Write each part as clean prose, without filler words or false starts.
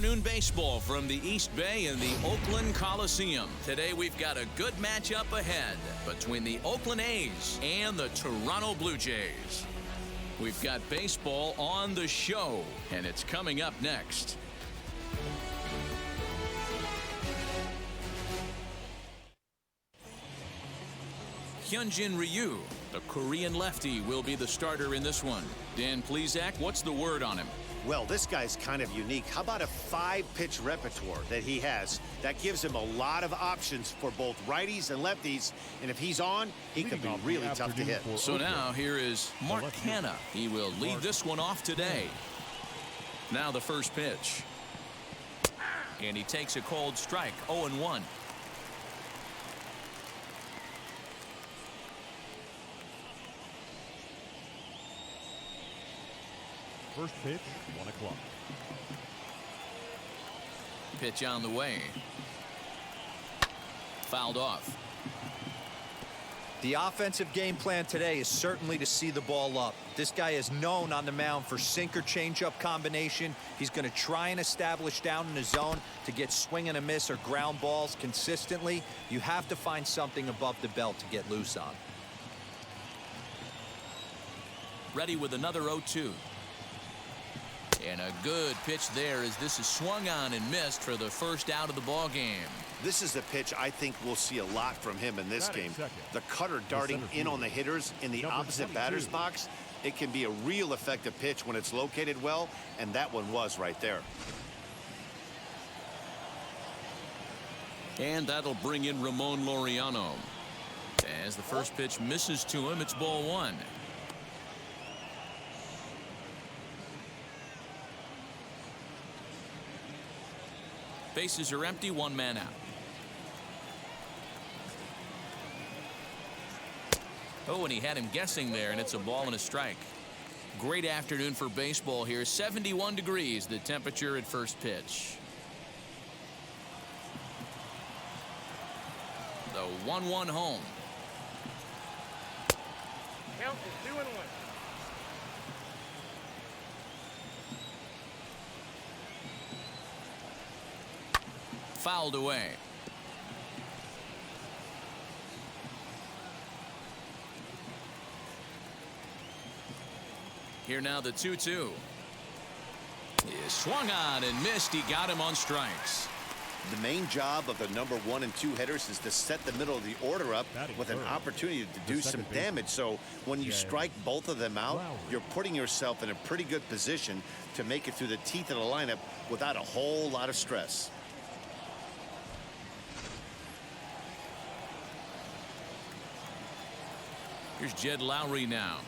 afternoon baseball from the East Bay in the Oakland Coliseum. Today we've got a good matchup ahead between the Oakland A's and the Toronto Blue Jays. We've got baseball on the show, and it's coming up next. Hyunjin Ryu, the Korean lefty, will be the starter in this one. Dan Plesac, what's the word on him? Well, this guy's kind of unique. How about a 5-pitch repertoire that he has? That gives him a lot of options for both righties and lefties. And if he's on, he could be really tough to hit. So now here is Mark Hanna. He will lead this one off today. Now the first pitch. And he takes a cold strike, 0-1. First pitch, 1 o'clock. Pitch on the way. Fouled off. The offensive game plan today is certainly to see the ball up. This guy is known on the mound for sinker changeup combination. He's going to try and establish down in the zone to get swing and a miss or ground balls consistently. You have to find something above the belt to get loose on. Ready with another 0-2. And a good pitch there as this is swung on and missed for the first out of the ball game. This is a pitch I think we'll see a lot from him in this game. The cutter darting in on the hitters in the opposite batter's box. It can be a real effective pitch when it's located well, and that one was right there. And that'll bring in Ramon Laureano. As the first pitch misses to him, it's ball 1. Bases are empty, 1 man out. Oh, and he had him guessing there, and it's a ball and a strike. Great afternoon for baseball here. 71 degrees, the temperature at first pitch. The 1-1 home. Count is 2-1. Fouled away. Here now the 2-2. He is swung on and missed. He got him on strikes. The main job of the number 1 and 2 hitters is to set the middle of the order up with an opportunity to do some damage. So when you strike both of them out, you're putting yourself in a pretty good position to make it through the teeth of the lineup without a whole lot of stress. Here's Jed Lowry now,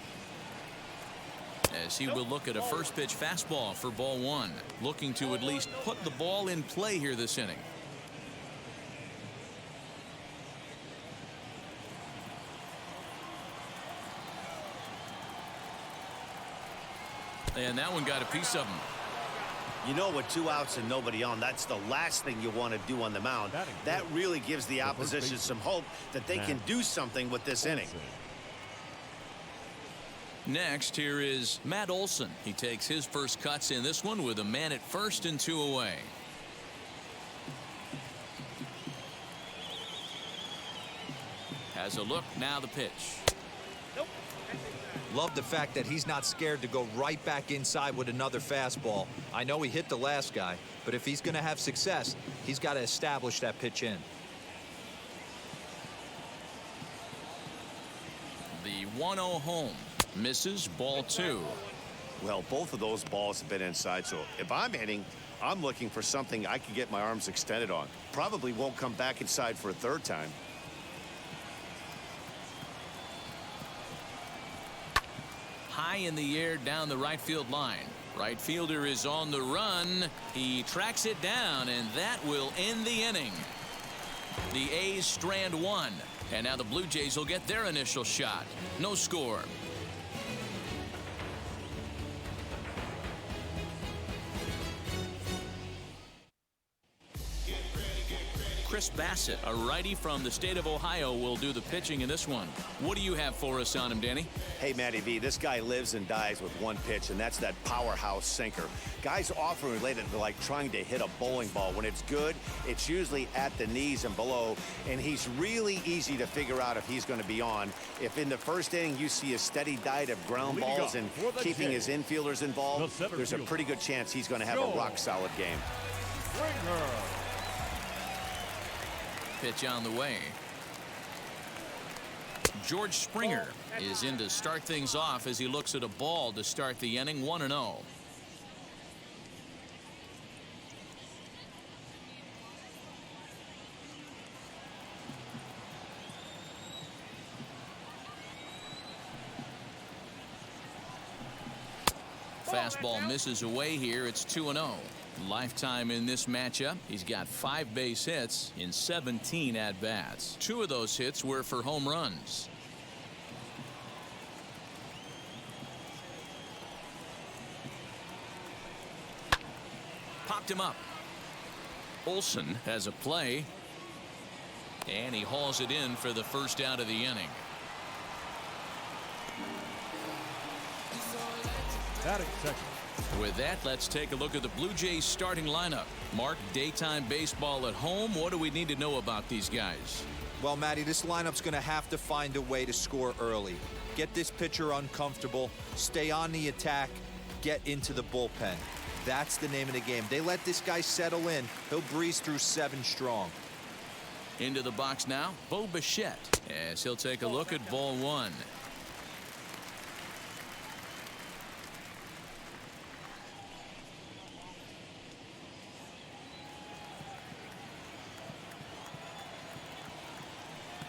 as he will look at a first pitch fastball for ball 1, looking to at least put the ball in play here this inning. And that one got a piece of him. You know, with 2 outs and nobody on, that's the last thing you want to do on the mound. That really gives the opposition some hope that they can do something with this inning. Next, here is Matt Olson. He takes his first cuts in this one with a man at first and 2 away. Has a look, now the pitch. Love the fact that he's not scared to go right back inside with another fastball. I know he hit the last guy, but if he's going to have success, he's got to establish that pitch in. The 1-0 home. Misses, ball 2. Well, both of those balls have been inside, so if I'm hitting, I'm looking for something I can get my arms extended on. Probably won't come back inside for a 3rd time. High in the air down the right field line. Right fielder is on the run. He tracks it down, and that will end the inning. The A's strand 1, and now the Blue Jays will get their initial shot. No score. Chris Chris Bassett, a righty from the state of Ohio, will do the pitching in this one. What do you have for us on him, Danny? Hey, Matty V, this guy lives and dies with one pitch, and that's that powerhouse sinker. Guys often relate it to like trying to hit a bowling ball. When it's good, it's usually at the knees and below, and he's really easy to figure out if he's going to be on. If in the first inning you see a steady diet of ground balls and keeping his infielders involved, there's a pretty good chance he's going to have a rock-solid game. Pitch on the way. George Springer is in to start things off as he looks at a ball to start the inning. 1-0. Fastball misses away here. It's 2-0. Lifetime in this matchup. He's got 5 base hits in 17 at-bats. 2 of those hits were for home runs. Popped him up. Olsen has a play, and he hauls it in for the first out of the inning. Batting second. With that, let's take a look at the Blue Jays starting lineup. Mark, daytime baseball at home. What do we need to know about these guys? Well, Matty, this lineup's going to have to find a way to score early. Get this pitcher uncomfortable, stay on the attack, get into the bullpen. That's the name of the game. They let this guy settle in, he'll breeze through 7 strong. Into the box now, Bo Bichette, as he'll take a look at ball 1.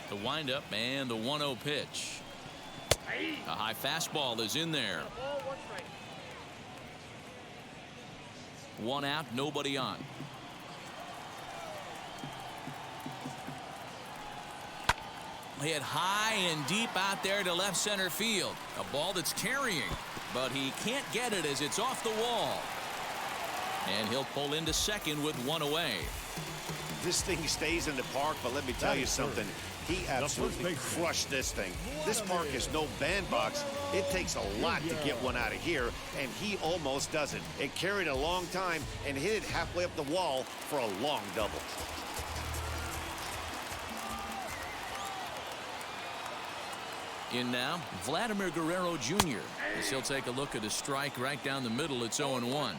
The windup and the 1-0 pitch. A high fastball is in there. 1 out, nobody on. Hit high and deep out there to left center field. A ball that's carrying, but he can't get it as it's off the wall. And he'll pull into second with 1 away. This thing stays in the park, but let me tell you something. He absolutely crushed this thing. This park is no bandbox. It takes a lot to get one out of here, and he almost does it. It carried a long time and hit it halfway up the wall for a long double. In now, Vladimir Guerrero Jr. as he'll take a look at a strike right down the middle. It's 0-1.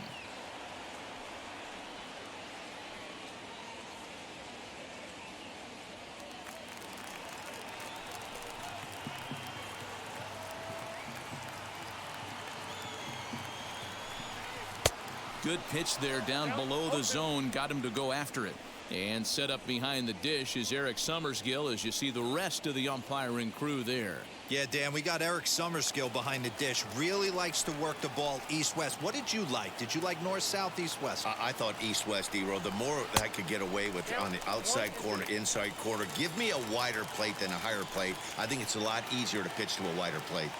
Good pitch there down below the zone. Got him to go after it. And set up behind the dish is Eric Summersgill as you see the rest of the umpiring crew there. Yeah, Dan, we got Eric Summersgill behind the dish. Really likes to work the ball east-west. What did you like? Did you like north-south, east-west? I thought east-west, D-Row. The more I could get away with on the outside corner, inside corner, give me a wider plate than a higher plate. I think it's a lot easier to pitch to a wider plate.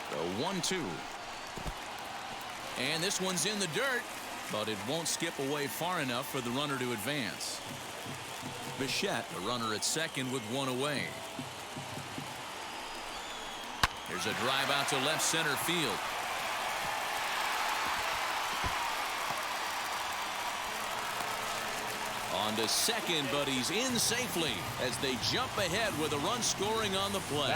The 1-2. And this one's in the dirt, but it won't skip away far enough for the runner to advance. Bichette, the runner at second with 1 away. There's a drive out to left center field. On to second, but he's in safely as they jump ahead with a run scoring on the play.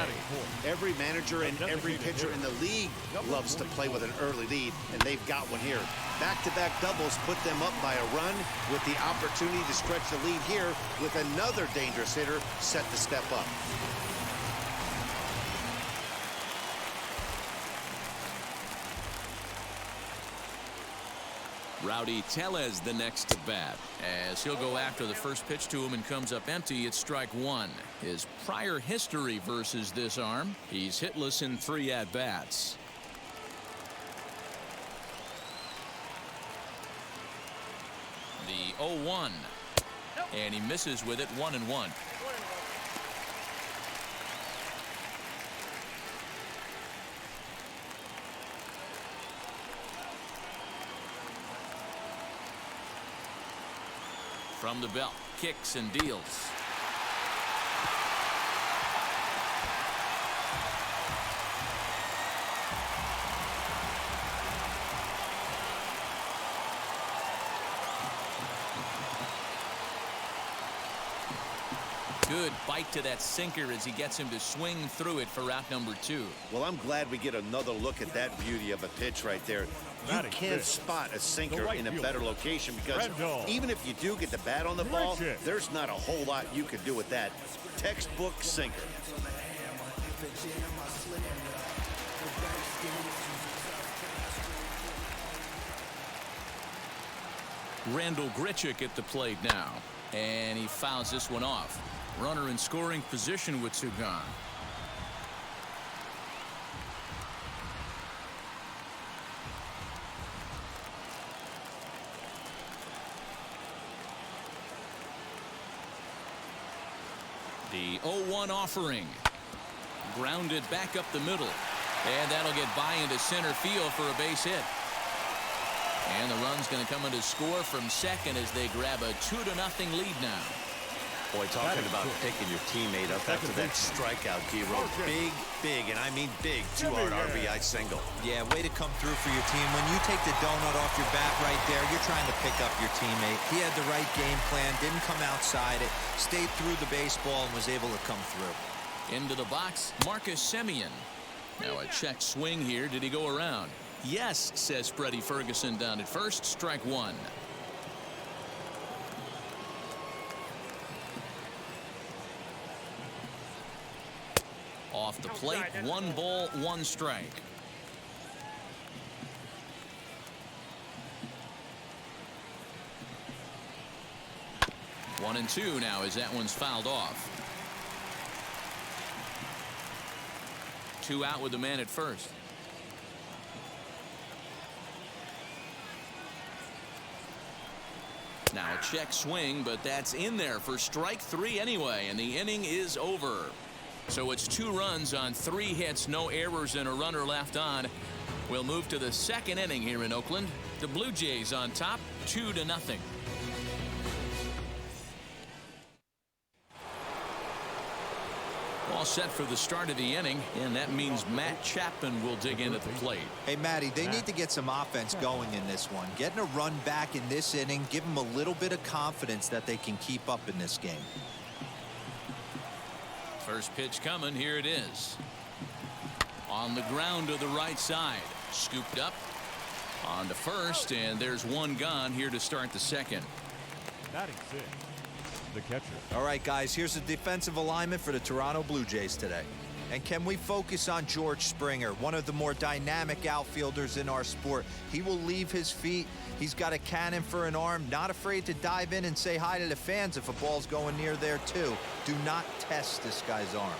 Every manager and every pitcher in the league loves to play with an early lead, and they've got one here. Back-to-back doubles put them up by a run with the opportunity to stretch the lead here with another dangerous hitter set to step up. Rowdy Tellez the next to bat as he'll go after the first pitch to him and comes up empty. It's strike 1. His prior history versus this arm, he's hitless in 3 at-bats. The 0-1, and he misses with it. 1-1. From the belt, kicks and deals. Good bite to that sinker as he gets him to swing through it for out number 2. Well, I'm glad we get another look at that beauty of a pitch right there. You can't spot a sinker in a better location because even if you do get the bat on the ball, there's not a whole lot you can do with that. Textbook sinker. Randall Grichuk at the plate now, and he fouls this one off. Runner in scoring position with 2 gone. The 0-1 offering. Grounded back up the middle. And that'll get by into center field for a base hit. And the run's going to come in to score from second as they grab a 2-0 lead now. Boy, talking about picking your teammate up after that strikeout, D-Row. Big, and I mean big, 2-out RBI single. Yeah, way to come through for your team. When you take the donut off your bat right there, you're trying to pick up your teammate. He had the right game plan, didn't come outside it, stayed through the baseball, and was able to come through. Into the box, Marcus Semien. Now a check swing here. Did he go around? Yes, says Freddie Ferguson down at first. Strike 1. Off the plate, 1 ball, 1 strike. One and 2 now as that one's fouled off. 2 out with the man at first. Now a check swing, but that's in there for strike 3 anyway, and the inning is over. So it's 2 runs on 3 hits, no errors, and a runner left on. We'll move to the second inning here in Oakland. The Blue Jays on top, 2-0. All set for the start of the inning, and that means Matt Chapman will dig in at the plate. Hey, Matty, they need to get some offense going in this one. Getting a run back in this inning, give them a little bit of confidence that they can keep up in this game. First pitch coming. Here it is. On the ground to the right side. Scooped up. On to first, and there's 1 gone here to start the second. Batting 6, the catcher. All right, guys, here's the defensive alignment for the Toronto Blue Jays today. And can we focus on George Springer, one of the more dynamic outfielders in our sport? He will leave his feet. He's got a cannon for an arm, not afraid to dive in and say hi to the fans if a ball's going near there too. Do not test this guy's arm.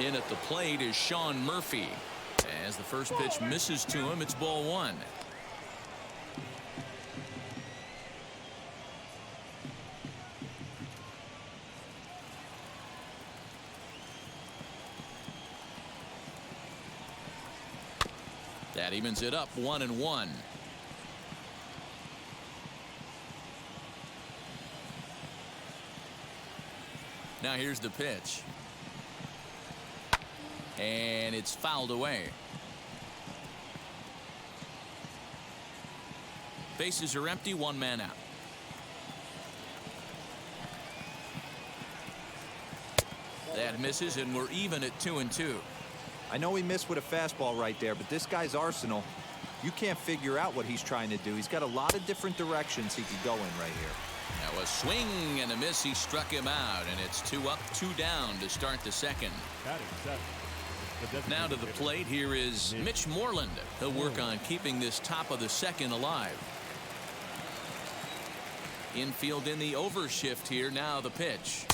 In at the plate is Sean Murphy. As the first pitch misses to him, it's ball 1. That evens it up 1-1. Now here's the pitch. And it's fouled away. Bases are empty, 1 man out. That misses, and we're even at 2-2. I know he missed with a fastball right there, but this guy's arsenal, you can't figure out what he's trying to do. He's got a lot of different directions he could go in right here. Now a swing and a miss. He struck him out, and it's 2 up, 2 down to start the second. Batting 7. Now to the plate, here is Mitch Moreland. He'll work on keeping this top of the second alive. Infield in the overshift here. Now the pitch.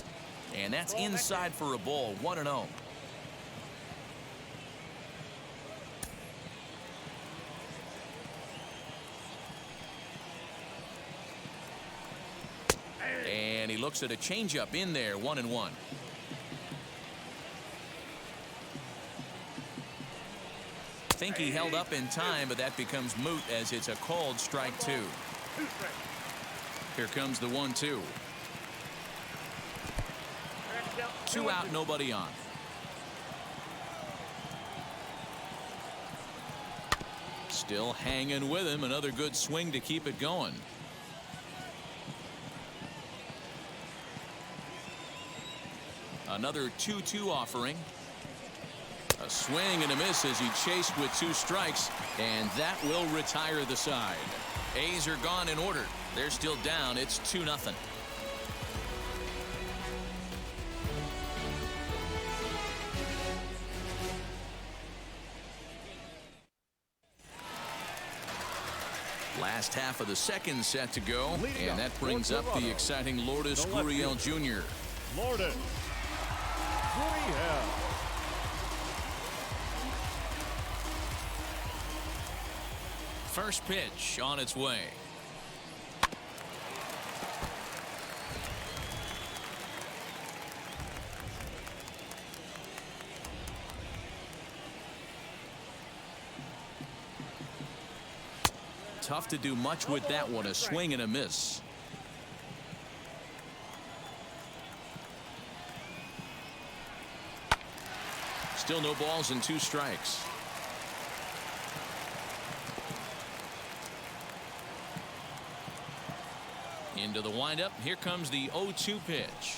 And that's inside for a ball. 1-0. And he looks at a changeup in there. 1-1. Think he held up in time, but that becomes moot as it's a called strike 2. Here comes the 1-2. 2 out, nobody on. Still hanging with him. Another good swing to keep it going. Another 2-2 offering. A swing and a miss as he chased with 2 strikes, and that will retire the side. A's are gone in order. They're still down. It's 2-0. Last half of the second set to go, and that brings up the exciting Lourdes Gurriel Jr. Lourdes Gurriel. First pitch on its way. Tough to do much with that one. A swing and a miss. Still no balls and 2 strikes. Into the windup. Here comes the 0-2 pitch.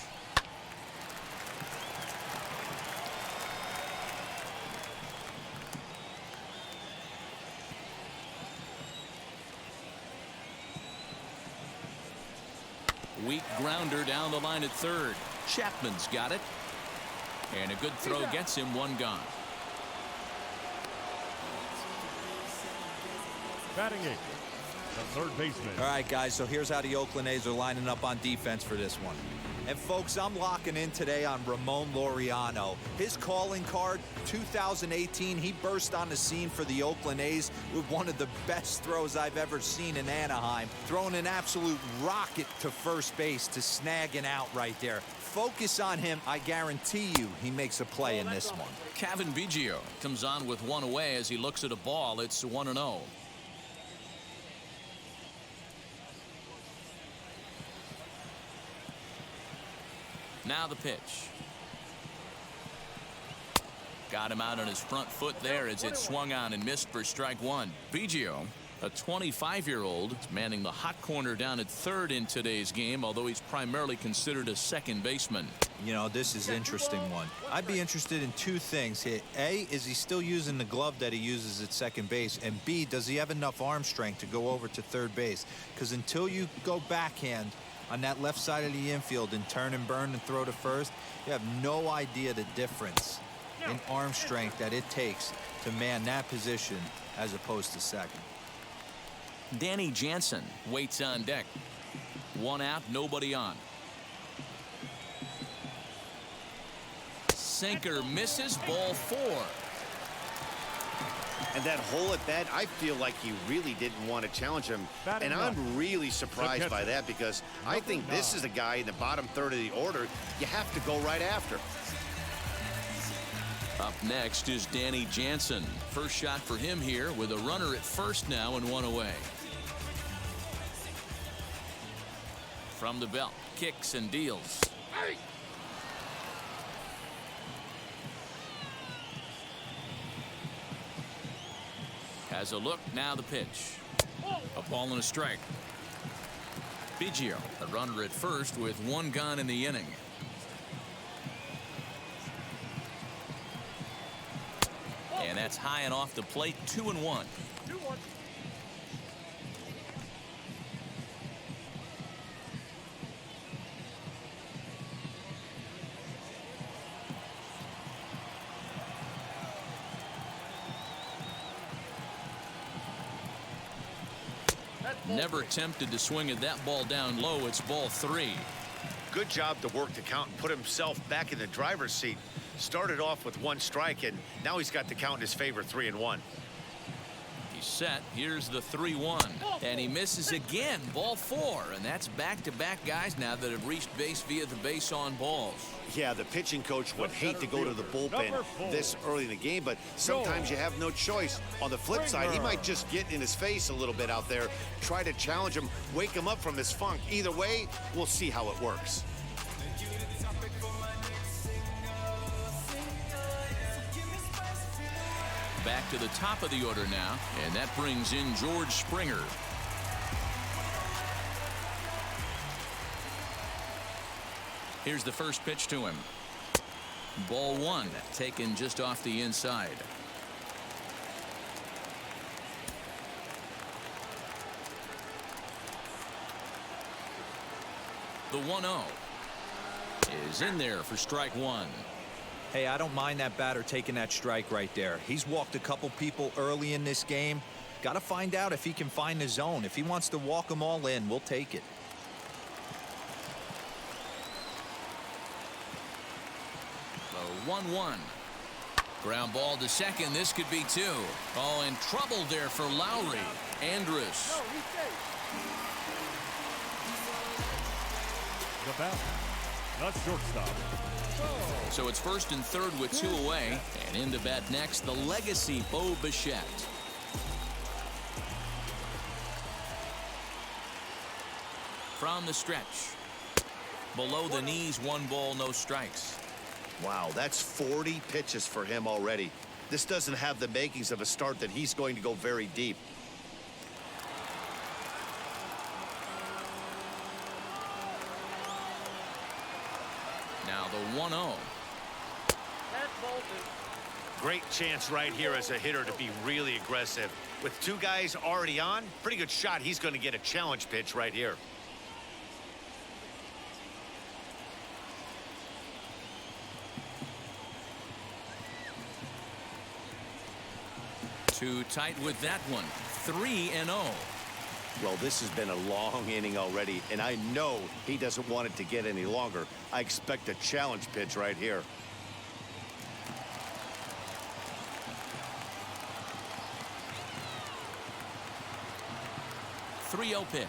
Weak grounder down the line at third. Chapman's got it. And a good throw gets him 1 gone. Batting 8th, the third baseman. All right, guys, so here's how the Oakland A's are lining up on defense for this one. And, folks, I'm locking in today on Ramon Laureano. His calling card, 2018, he burst on the scene for the Oakland A's with one of the best throws I've ever seen in Anaheim, throwing an absolute rocket to first base to snag an out right there. Focus on him. I guarantee you he makes a play in this one. Cavan Biggio comes on with 1 away as he looks at a ball. It's 1-0. Now the pitch. Got him out on his front foot there as it swung on and missed for strike 1. Biggio, a 25-year-old, is manning the hot corner down at third in today's game, although he's primarily considered a second baseman. You know, this is an interesting one. I'd be interested in 2 things here. A, is he still using the glove that he uses at second base? And B, does he have enough arm strength to go over to third base? Because until you go backhand on that left side of the infield and turn and burn and throw to first, you have no idea the difference in arm strength that it takes to man that position as opposed to second. Danny Jansen waits on deck. 1 out, nobody on. Sinker misses, ball 4. And that hole at bat, I feel like he really didn't want to challenge him. And I'm really surprised by that, because I think this is a guy in the bottom third of the order you have to go right after. Up next is Danny Jansen. First shot for him here with a runner at first now and 1 away. From the belt, kicks and deals. Has a look, now the pitch. A ball and a strike. Biggio, a runner at first with 1 gone in the inning. And that's high and off the plate, 2-1. 2-1. Never tempted to swing at that ball down low. It's ball 3. Good job to work the count and put himself back in the driver's seat. Started off with 1 strike, and now he's got the count in his favor, 3-1. He's set. Here's the 3-1. And he misses again. Ball 4. And that's back-to-back guys now that have reached base via the base on balls. Yeah, the pitching coach would hate to go to the bullpen this early in the game, but sometimes you have no choice. On the flip side, he might just get in his face a little bit out there, try to challenge him, wake him up from his funk. Either way, we'll see how it works. back to the top of the order now, and that brings in George Springer. Here's the first pitch to him. Ball one, taken just off the inside. The 1-0 is in there for strike one. Hey, I don't mind that batter taking that strike right there. He's walked a couple people early in this game. Got to find out if he can find the zone. If he wants to walk them all in, we'll take it. The 1-1. Ground ball to second. This could be two. Oh, and trouble there for Lowry. Andrus. The batter, the shortstop. So it's first and third with two away. And in to bat next, the legacy Bo Bichette. From the stretch. Below the knees, 1 ball, no strikes. Wow, that's 40 pitches for him already. This doesn't have the makings of a start that he's going to go very deep. Now the 1-0. Great chance right here as a hitter to be really aggressive. With two guys already on, pretty good shot he's going to get a challenge pitch right here. Too tight with that one. 3-0. Well, this has been a long inning already, and I know he doesn't want it to get any longer. I expect a challenge pitch right here. .30 pitch.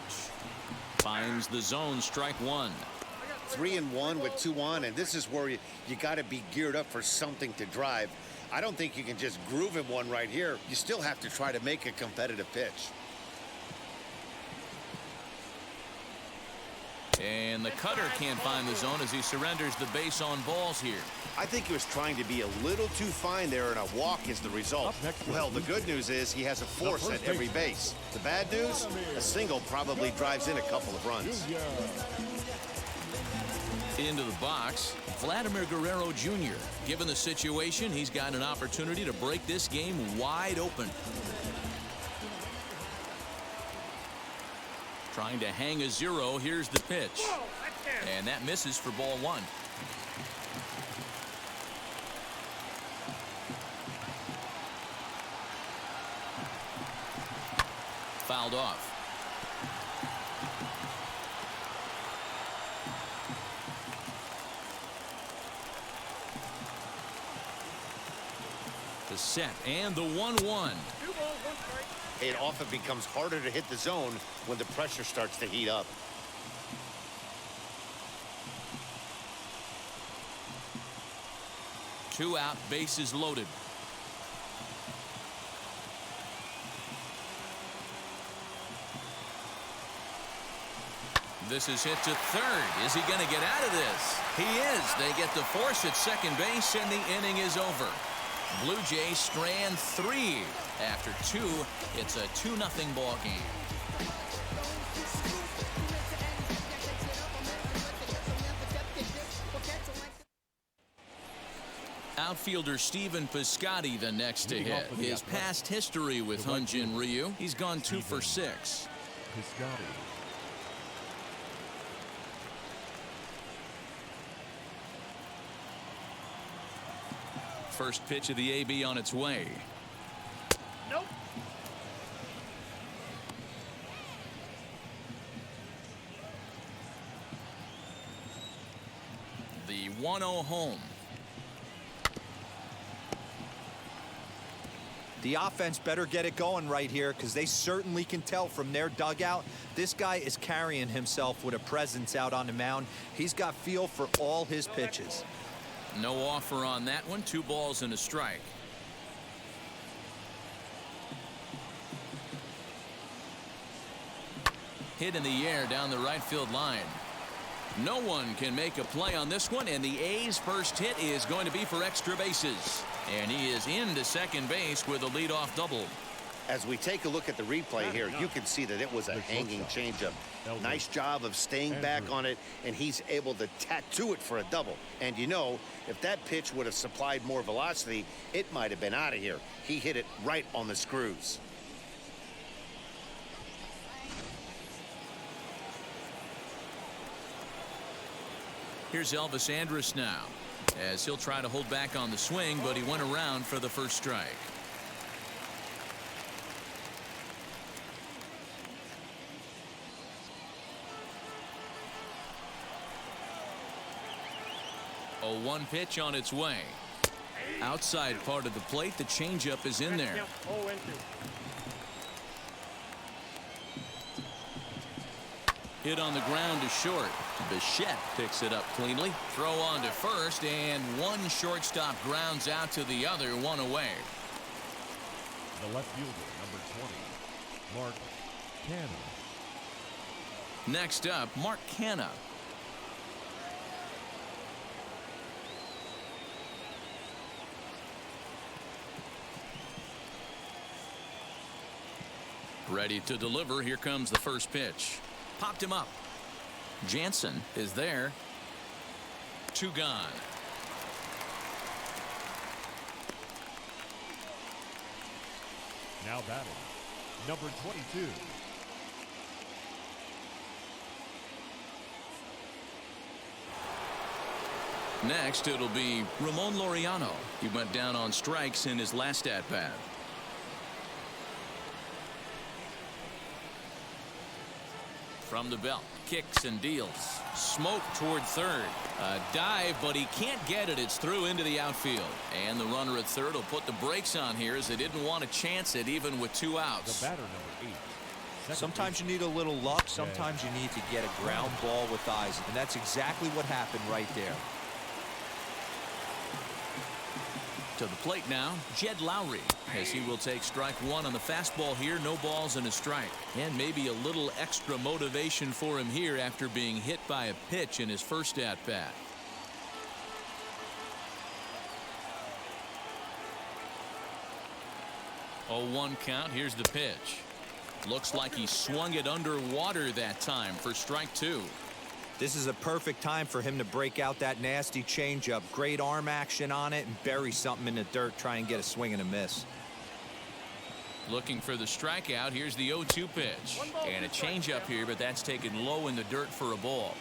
Finds the zone, strike one. 3-1 with 2 on, and this is where you got to be geared up for something to drive. I don't think you can just groove him one right here. You still have to try to make a competitive pitch. And the cutter can't find the zone as he surrenders the base on balls here. I think he was trying to be a little too fine there, and a walk is the result. Well, the good news is he has a force at every base. The bad news, a single probably drives in a couple of runs. Into the box, Vladimir Guerrero Jr. Given the situation, he's got an opportunity to break this game wide open. Trying to hang a 0. Here's the pitch. And that misses for ball one. Fouled off. The set and the 1-1. It often becomes harder to hit the zone when the pressure starts to heat up. Two out, bases loaded. This is hit to third. Is he going to get out of this? He is. They get the force at second base, and the inning is over. Blue Jays strand 3. After 2, it's a 2-0 ball game. Outfielder Steven Piscotty the next to hit. His past history with Hyunjin Ryu. He's gone 2 for 6. First pitch of the AB on its way. Nope. The 1-0 home. The offense better get it going right here, because they certainly can tell from their dugout this guy is carrying himself with a presence out on the mound. He's got feel for all his pitches. No offer on that one. 2 balls and a strike. Hit in the air down the right field line. No one can make a play on this one, and the A's first hit is going to be for extra bases. And he is into second base with a leadoff double. As we take a look at the replay here, you can see that it was a hanging changeup. Nice job of staying back on it, and he's able to tattoo it for a double. And you know, if that pitch would have supplied more velocity, it might have been out of here. He hit it right on the screws. Here's Elvis Andrus now, as he'll try to hold back on the swing, but he went around for the first strike. A 1 pitch on its way. Outside part of the plate, the changeup is in there. Hit on the ground to short. Bichette picks it up cleanly. Throw on to first, and one shortstop grounds out to the other, one away. The left fielder, number 20, Mark Canha. Next up, Mark Canha. Ready to deliver. Here comes the first pitch. Popped him up. Jansen is there. 2 gone. Now batting, number 22. Next, it'll be Ramon Laureano. He went down on strikes in his last at-bat. From the belt, kicks and deals. Smoke toward third. A dive, but he can't get it. It's through into the outfield. And the runner at third will put the brakes on here, as they didn't want to chance it even with 2 outs. The batter, number 8. Sometimes you need a little luck. Sometimes you need to get a ground ball with eyes. And that's exactly what happened right there. To the plate now, Jed Lowry, as he will take strike 1 on the fastball here. No balls and a strike. And maybe a little extra motivation for him here after being hit by a pitch in his first at-bat. Oh, 1 count. Here's the pitch. Looks like he swung it underwater that time for strike 2. This is a perfect time for him to break out that nasty changeup. Great arm action on it and bury something in the dirt. Try and get a swing and a miss. Looking for the strikeout. Here's the 0-2 pitch. And a changeup here, but that's taken low in the dirt for a ball.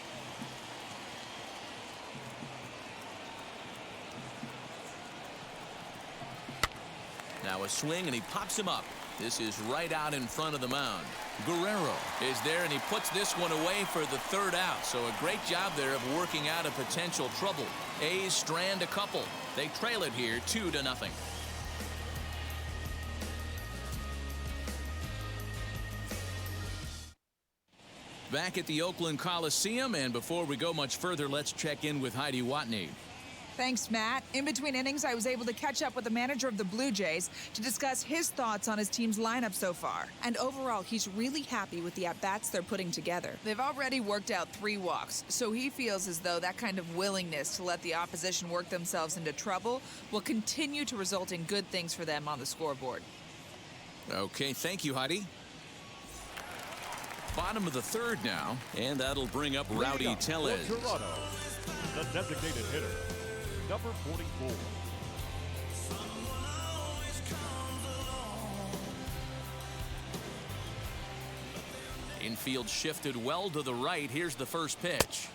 Now a swing, and he pops him up. This is right out in front of the mound. Guerrero is there, and he puts this one away for the 3rd out. So a great job there of working out a potential trouble. A's strand a couple. They trail it here 2-0. Back at the Oakland Coliseum, and before we go much further, let's check in with Heidi Watney. Thanks, Matt. In between innings, I was able to catch up with the manager of the Blue Jays to discuss his thoughts on his team's lineup so far. And overall, he's really happy with the at-bats they're putting together. They've already worked out 3 walks, so he feels as though that kind of willingness to let the opposition work themselves into trouble will continue to result in good things for them on the scoreboard. Okay, thank you, Heidi. Bottom of the 3rd now, and that'll bring up Rowdy Tellez. Toronto, the designated hitter, number 44. Infield shifted well to the right. Here's the first pitch.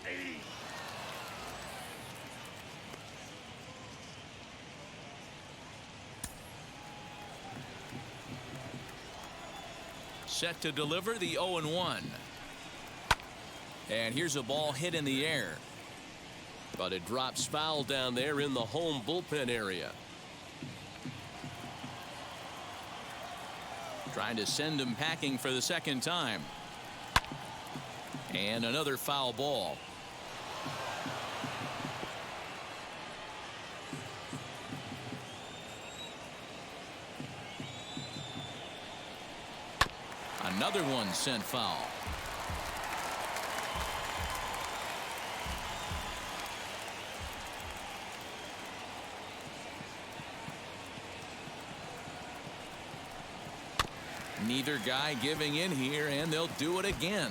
Set to deliver the 0-1. And here's a ball hit in the air. But it drops foul down there in the home bullpen area. Trying to send him packing for the 2nd time. And another foul ball. Another one sent foul. Neither guy giving in here, and they'll do it again.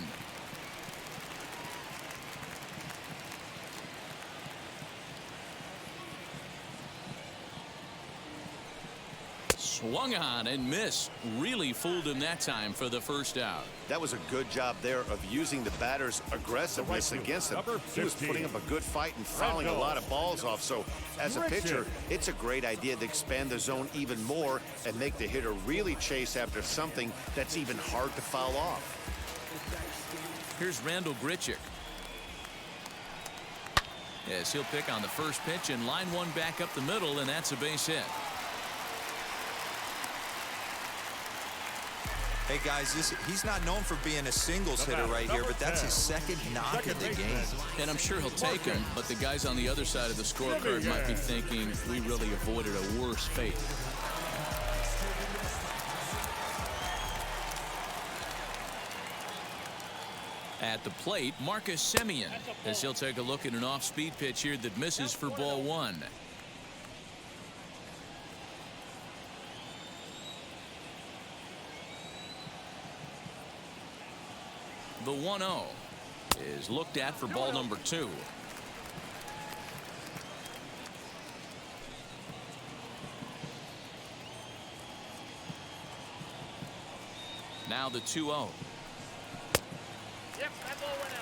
Swung on and missed. Really fooled him that time for the first out. That was a good job there of using the batter's aggressiveness against him. He was putting up a good fight and fouling a lot of balls off. So as a pitcher, it's a great idea to expand the zone even more and make the hitter really chase after something that's even hard to foul off. Here's Randall Grichuk. Yes, he'll pick on the first pitch and line one back up the middle, and that's a base hit. Hey guys, he's not known for being a singles hitter right here, but that's his second knock of the game. And I'm sure he'll take him, but the guys on the other side of the scorecard might be thinking we really avoided a worse fate. At the plate, Marcus Semien, as he'll take a look at an off-speed pitch here that misses for ball one. The 1-0 is looked at for ball number 2. Now the 2-0. Yep, that ball went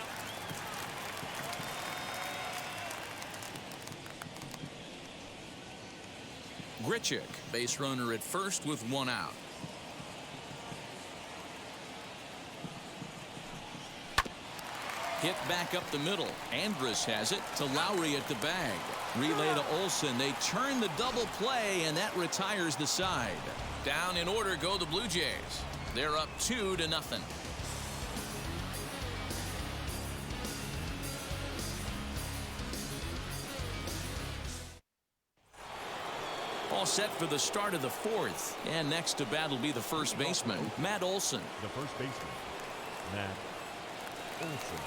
out. Grichuk, base runner at first with one out. Hit back up the middle. Andrus has it to Lowry at the bag. Relay to Olsen. They turn the double play, and that retires the side. Down in order go the Blue Jays. They're up 2-0. All set for the start of the fourth. And next to bat will be the first baseman, Matt Olsen. The first baseman, Matt Olsen.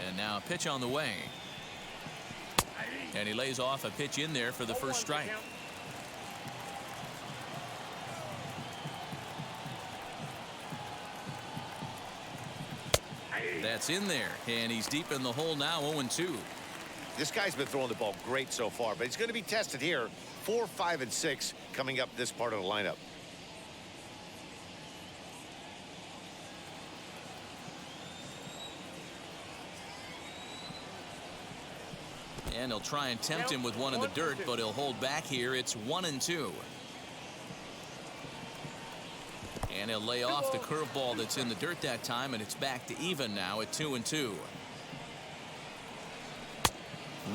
And now a pitch on the way. And he lays off a pitch in there for the first strike. That's in there, and he's deep in the hole now, 0-2. This guy's been throwing the ball great so far, but he's going to be tested here. 4, 5, and 6 coming up this part of the lineup. And he'll try and tempt him with one in the dirt, but he'll hold back here. It's 1-2. And he'll lay off the curveball that's in the dirt that time, and it's back to even now at 2-2.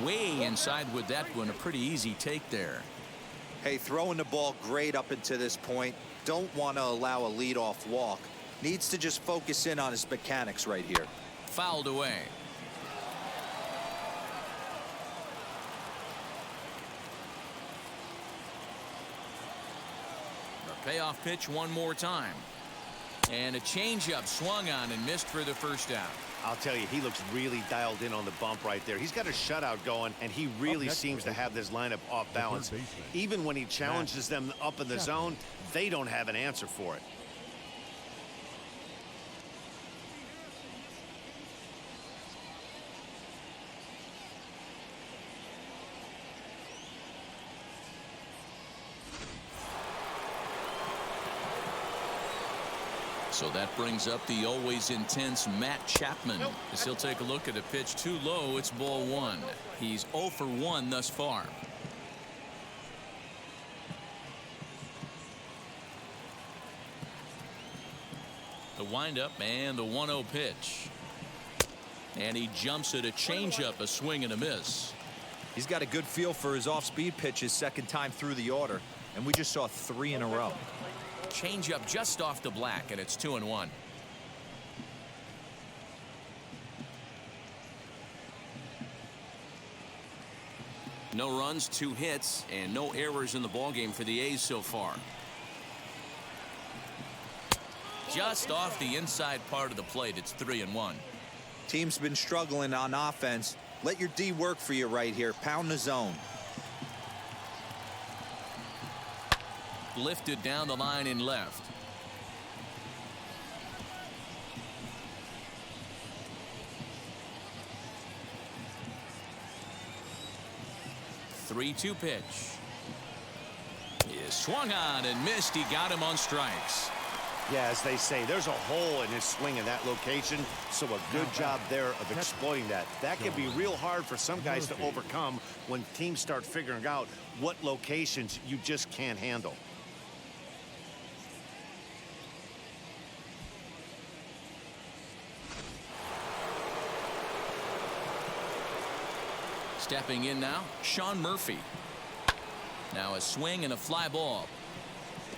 Way inside with that one. A pretty easy take there. Hey, throwing the ball great up until this point. Don't want to allow a leadoff walk. Needs to just focus in on his mechanics right here. Fouled away. Payoff pitch one more time. And a changeup swung on and missed for the first out. I'll tell you, he looks really dialed in on the bump right there. He's got a shutout going, and he really seems to have this lineup off balance. Even when he challenges them up in the zone, they don't have an answer for it. So that brings up the always intense Matt Chapman as he'll take a look at a pitch too low. It's ball one. He's 0 for 1 thus far. The windup and the 1-0 pitch. And he jumps at a changeup, a swing and a miss. He's got a good feel for his off-speed pitches second time through the order, and we just saw 3 in a row. Changeup just off the black, and it's 2-1. No runs, 2 hits, and no errors in the ballgame for the A's so far. Just off the inside part of the plate, it's 3-1. Team's been struggling on offense. Let your D work for you right here. Pound the zone. lifted down the line in left. 3-2 pitch. Is swung on and missed. He got him on strikes. Yeah, as they say, there's a hole in his swing in that location, so a good job there of exploiting that. That can be real hard for some guys to overcome when teams start figuring out what locations you just can't handle. Stepping in now, Sean Murphy. Now a swing and a fly ball.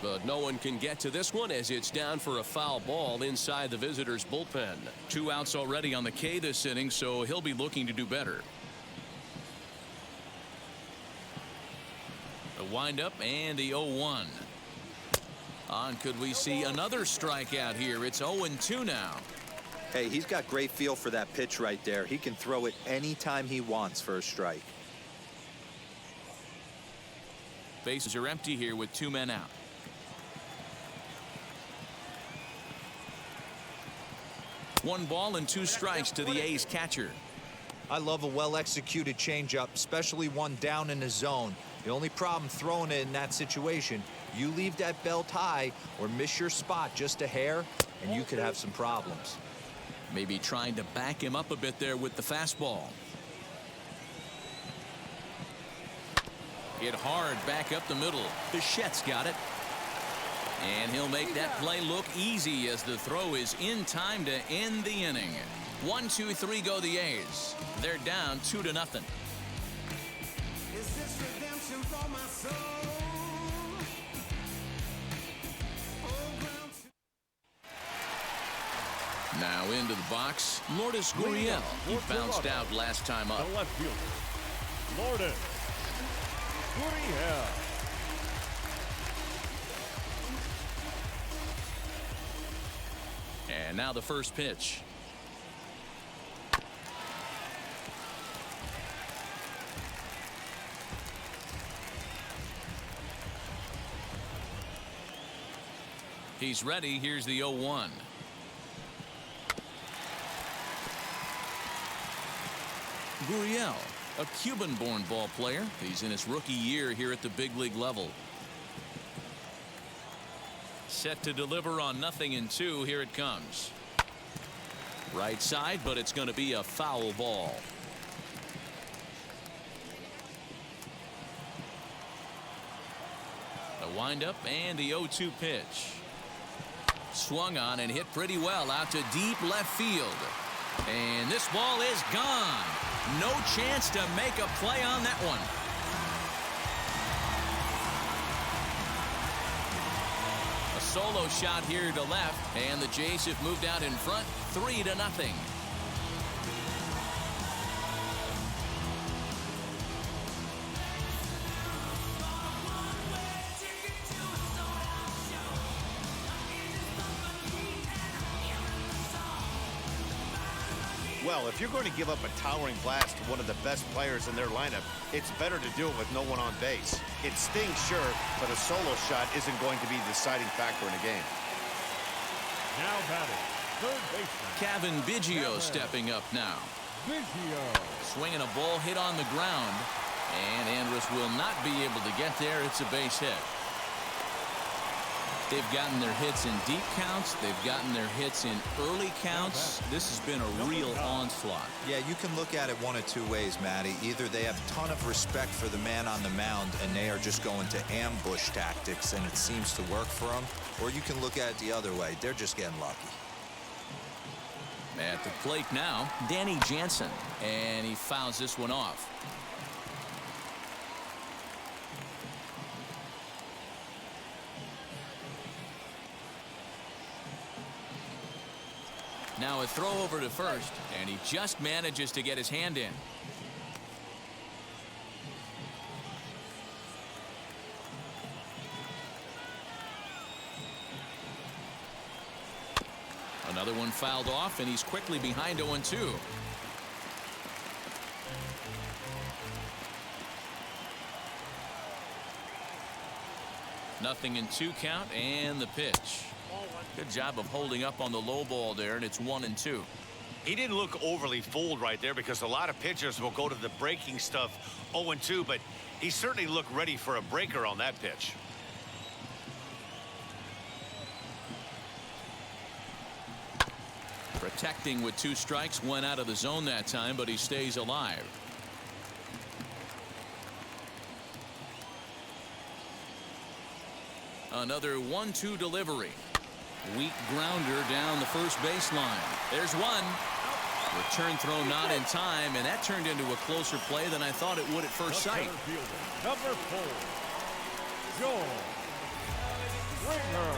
But no one can get to this one as it's down for a foul ball inside the visitors' bullpen. 2 outs already on the K this inning, so he'll be looking to do better. The windup and the 0-1. On, could we see another strikeout here? It's 0-2 now. Hey, he's got great feel for that pitch right there. He can throw it anytime he wants for a strike. Bases are empty here with 2 men out. One ball and 2 strikes to the A's catcher. I love a well-executed changeup, especially one down in the zone. The only problem throwing it in that situation, you leave that belt high or miss your spot just a hair, and you could have some problems. Maybe trying to back him up a bit there with the fastball. Hit hard back up the middle. Bichette's got it. And he'll make that play look easy as the throw is in time to end the inning. 1, 2, 3 go the A's. They're down 2-0. Now into the box, Lourdes Gurriel. He bounced out last time up. The left fielder, Lourdes Gurriel. And now the first pitch. He's ready. Here's the 0-1. Gurriel, a Cuban-born ball player. He's in his rookie year here at the big league level. Set to deliver on 0-2. Here it comes. Right side, but it's going to be a foul ball. The windup and the 0-2 pitch. Swung on and hit pretty well out to deep left field. And this ball is gone. No chance to make a play on that one. A solo shot here to left, and the Jays have moved out in front 3-0. Well, if you're going to give up a towering blast to one of the best players in their lineup, it's better to do it with no one on base. It stings, sure, but a solo shot isn't going to be the deciding factor in a game. Now batting, third baseman Kevin Biggio stepping up now. Biggio. Swinging a ball hit on the ground, and Andrus will not be able to get there. It's a base hit. They've gotten their hits in deep counts. They've gotten their hits in early counts. This has been a real onslaught. Yeah, you can look at it one of 2 ways, Matty. Either they have a ton of respect for the man on the mound and they are just going to ambush tactics and it seems to work for them, or you can look at it the other way. They're just getting lucky. At the plate now, Danny Jansen, and he fouls this one off. Now a throw over to first, and he just manages to get his hand in. Another one fouled off, and he's quickly behind 0-2. 0-2 count and the pitch. Good job of holding up on the low ball there, and it's 1-2. He didn't look overly fooled right there because a lot of pitchers will go to the breaking stuff 0-2, but he certainly looked ready for a breaker on that pitch. Protecting with 2 strikes, went out of the zone that time, but he stays alive. Another 1-2 delivery. Weak grounder down the first baseline. There's one. Return throw not in time, and that turned into a closer play than I thought it would at first sight. Number 4, George Springer.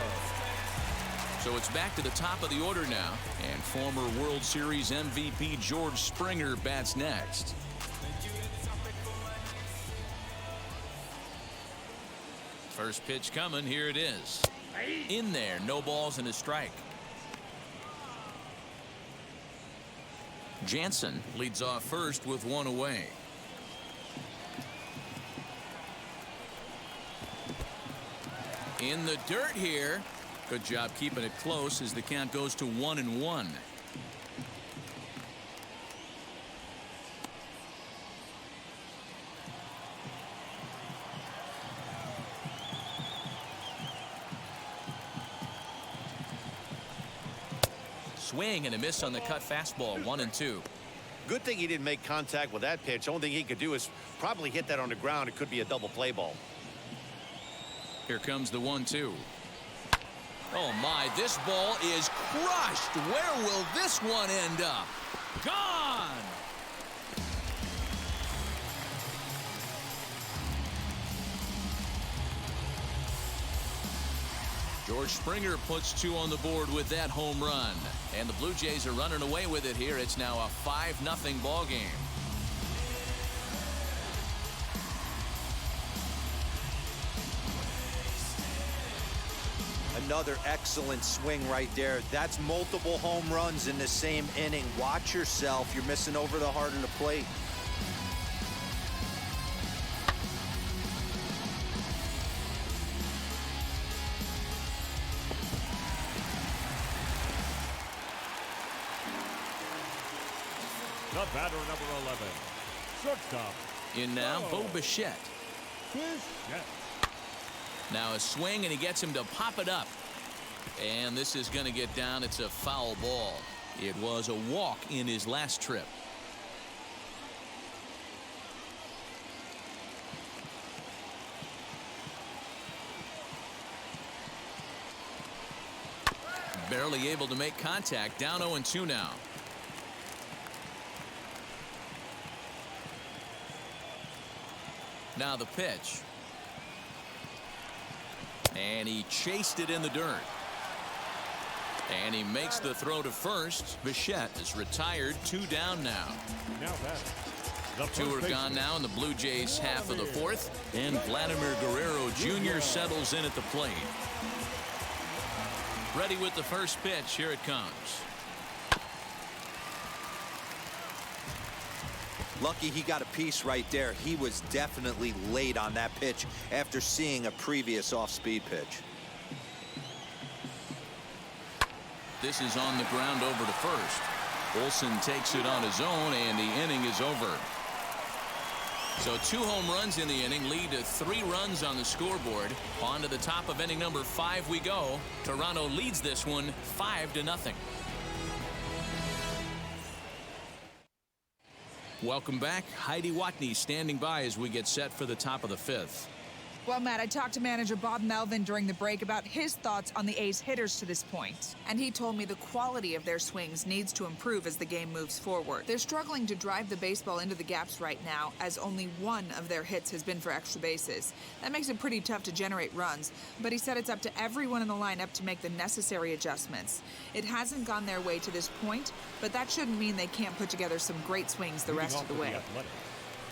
So it's back to the top of the order now, and former World Series MVP George Springer bats next. First pitch coming. Here it is. In there, no balls and a strike. Jansen leads off first with 1 away. In the dirt here. Good job keeping it close as the count goes to 1-1. Swing and a miss on the cut fastball. 1-2. Good thing he didn't make contact with that pitch. Only thing he could do is probably hit that on the ground. It could be a double play ball. Here comes the 1-2. Oh my, this ball is crushed. Where will this one end up? Gone. George Springer puts 2 on the board with that home run. And the Blue Jays are running away with it here. It's now a 5-0 ball game. Another excellent swing right there. That's multiple home runs in the same inning. Watch yourself. You're missing over the heart of the plate. The batter, number 11, shortstop. In now, Bo Bichette. Bichette. Now a swing, and he gets him to pop it up. And this is going to get down. It's a foul ball. It was a walk in his last trip. Barely able to make contact. Down 0-2 now. Now the pitch. And he chased it in the dirt. And he makes the throw to first. Bichette is retired. 2 down now. Now batter. 2 are gone now in the Blue Jays half of the 4th. And Vladimir Guerrero Jr. settles in at the plate. Ready with the first pitch. Here it comes. Lucky he got a piece right there. He was definitely late on that pitch after seeing a previous off-speed pitch. This is on the ground over to first. Olsen takes it on his own, and the inning is over. So 2 home runs in the inning lead to 3 runs on the scoreboard. On to the top of inning number 5 we go. Toronto leads this one 5-0. Welcome back. Heidi Watney standing by as we get set for the top of the 5th. Well, Matt, I talked to manager Bob Melvin during the break about his thoughts on the A's hitters to this point. And he told me the quality of their swings needs to improve as the game moves forward. They're struggling to drive the baseball into the gaps right now, as only 1 of their hits has been for extra bases. That makes it pretty tough to generate runs, but he said it's up to everyone in the lineup to make the necessary adjustments. It hasn't gone their way to this point, but that shouldn't mean they can't put together some great swings the rest of the way.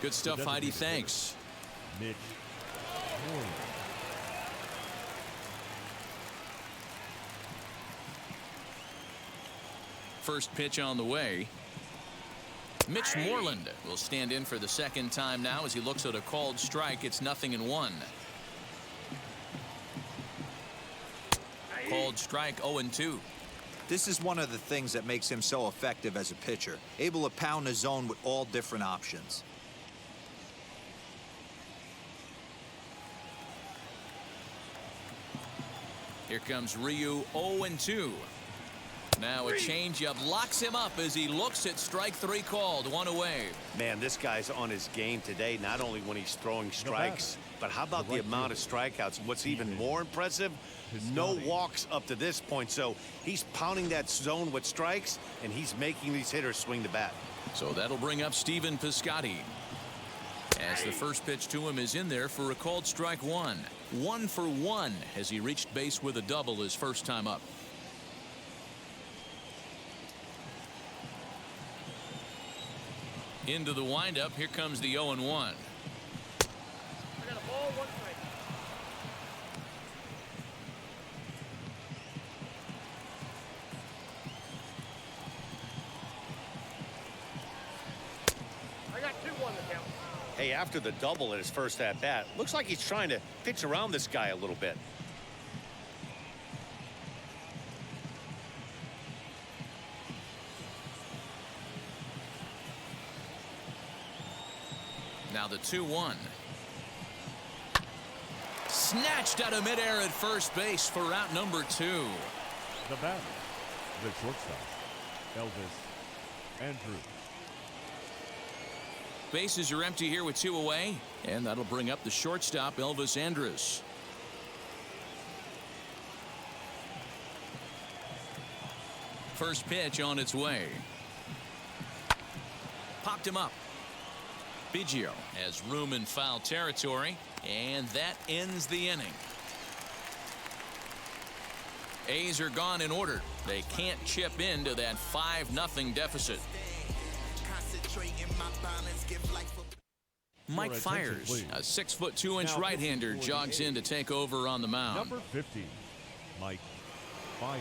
Good stuff, Heidi. Thanks. Mitch. First pitch on the way. Mitch Moreland will stand in for the second time now as he looks at a called strike. It's 0-1. called strike 0-2. This is one of the things that makes him so effective as a pitcher, able to pound the zone with all different options. Here comes Ryu, 0-2. Now a changeup locks him up as he looks at strike 3 called, 1 away. Man, this guy's on his game today, not only when he's throwing strikes, but how about the amount of strikeouts? What's even more impressive, no walks up to this point. So he's pounding that zone with strikes, and he's making these hitters swing the bat. So that'll bring up Stephen Piscotty, as the first pitch to him is in there for a called strike 1. 1 for 1 as he reached base with a double his first time up. Into the windup, here comes the 0-1. I got a ball, 1 strike. I got 2-1 the count. Hey, after the double at his first at-bat, looks like he's trying to pitch around this guy a little bit. Now the 2-1. Snatched out of midair at first base for out number 2. The batter, the shortstop, Elvis Andrews. Bases are empty here with 2 away, and that'll bring up the shortstop, Elvis Andrus. First pitch on its way. Popped him up. Biggio has room in foul territory, and that ends the inning. A's are gone in order. They can't chip into that 5-0 deficit. Mike Fiers, a 6'2" right-hander, jogs in to take over on the mound. Number 50, Mike Fiers.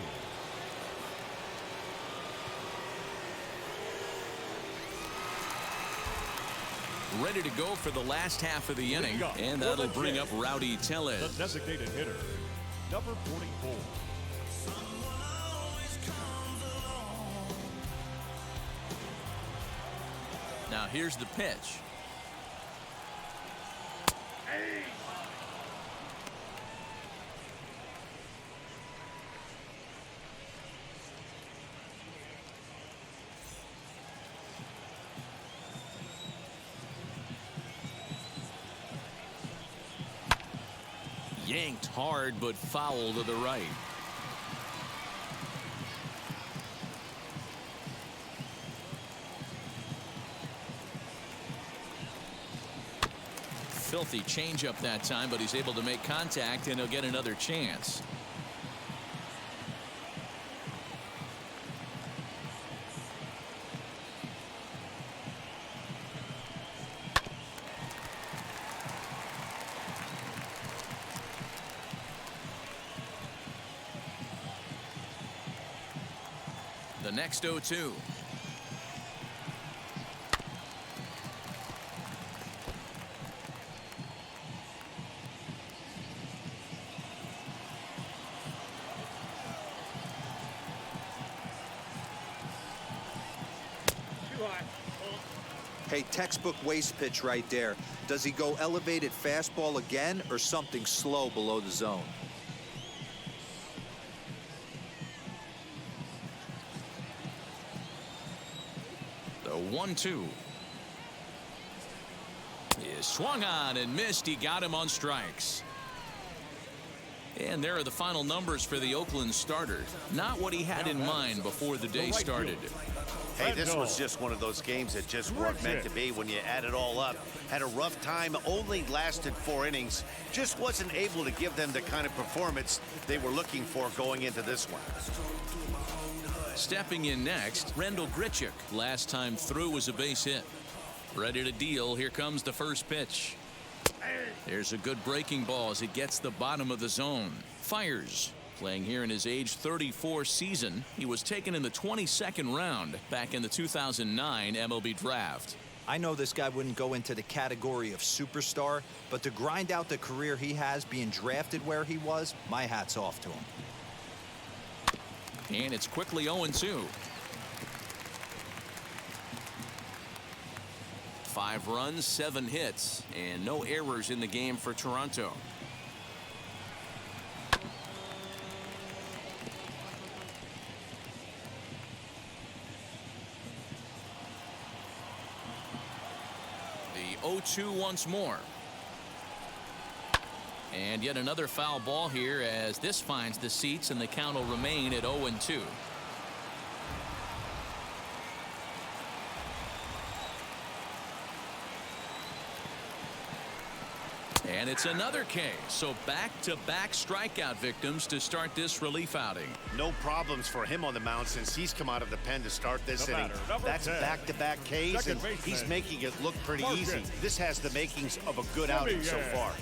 Ready to go for the last half of the inning, and that'll bring up Rowdy Tellez. The designated hitter, number 44. Now here's the pitch. Yanked hard, but foul to the right. Filthy changeup that time, but he's able to make contact, and he'll get another chance. The next 0-2. Hey, textbook waste pitch right there. Does he go elevated fastball again or something slow below the zone? The 1-2 is swung on and missed. He got him on strikes. And there are the final numbers for the Oakland starter. Not what he had in mind before the day started. Hey, this was just one of those games that just weren't meant to be when you add it all up. Had a rough time, only lasted 4 innings. Just wasn't able to give them the kind of performance they were looking for going into this one. Stepping in next, Rendell Grichuk. Last time through was a base hit. Ready to deal. Here comes the first pitch. There's a good breaking ball as it gets the bottom of the zone. Fiers. Playing here in his age 34 season. He was taken in the 22nd round back in the 2009 MLB draft. I know this guy wouldn't go into the category of superstar, but to grind out the career he has being drafted where he was, my hat's off to him. And it's quickly 0-2. 5 runs, 7 hits, and no errors in the game for Toronto. The 0-2 once more. And yet another foul ball here as this finds the seats, and the count will remain at 0-2. And it's another K. So back-to-back strikeout victims to start this relief outing. No problems for him on the mound since he's come out of the pen to start this inning. That's back-to-back Ks, and he's making it look pretty easy. This has the makings of a good outing so far.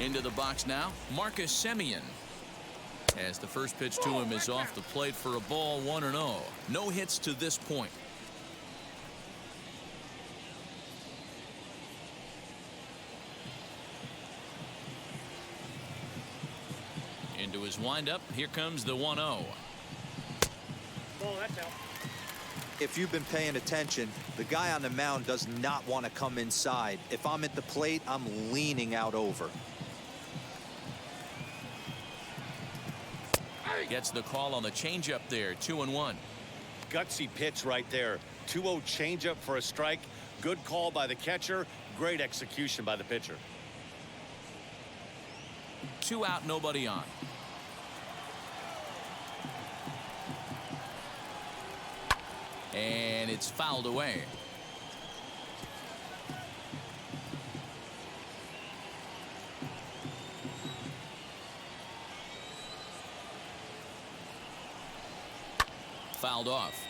Into the box now, Marcus Semien. As the first pitch to him is off the plate for a ball, 1-0. No hits to this point. Into his windup, here comes the 1-0. Ball, that's out. If you've been paying attention, the guy on the mound does not want to come inside. If I'm at the plate, I'm leaning out over. Gets the call on the changeup there, 2-1. Gutsy pitch right there. 2-0 changeup for a strike. Good call by the catcher. Great execution by the pitcher. 2 out, nobody on. And it's fouled away. Fouled off.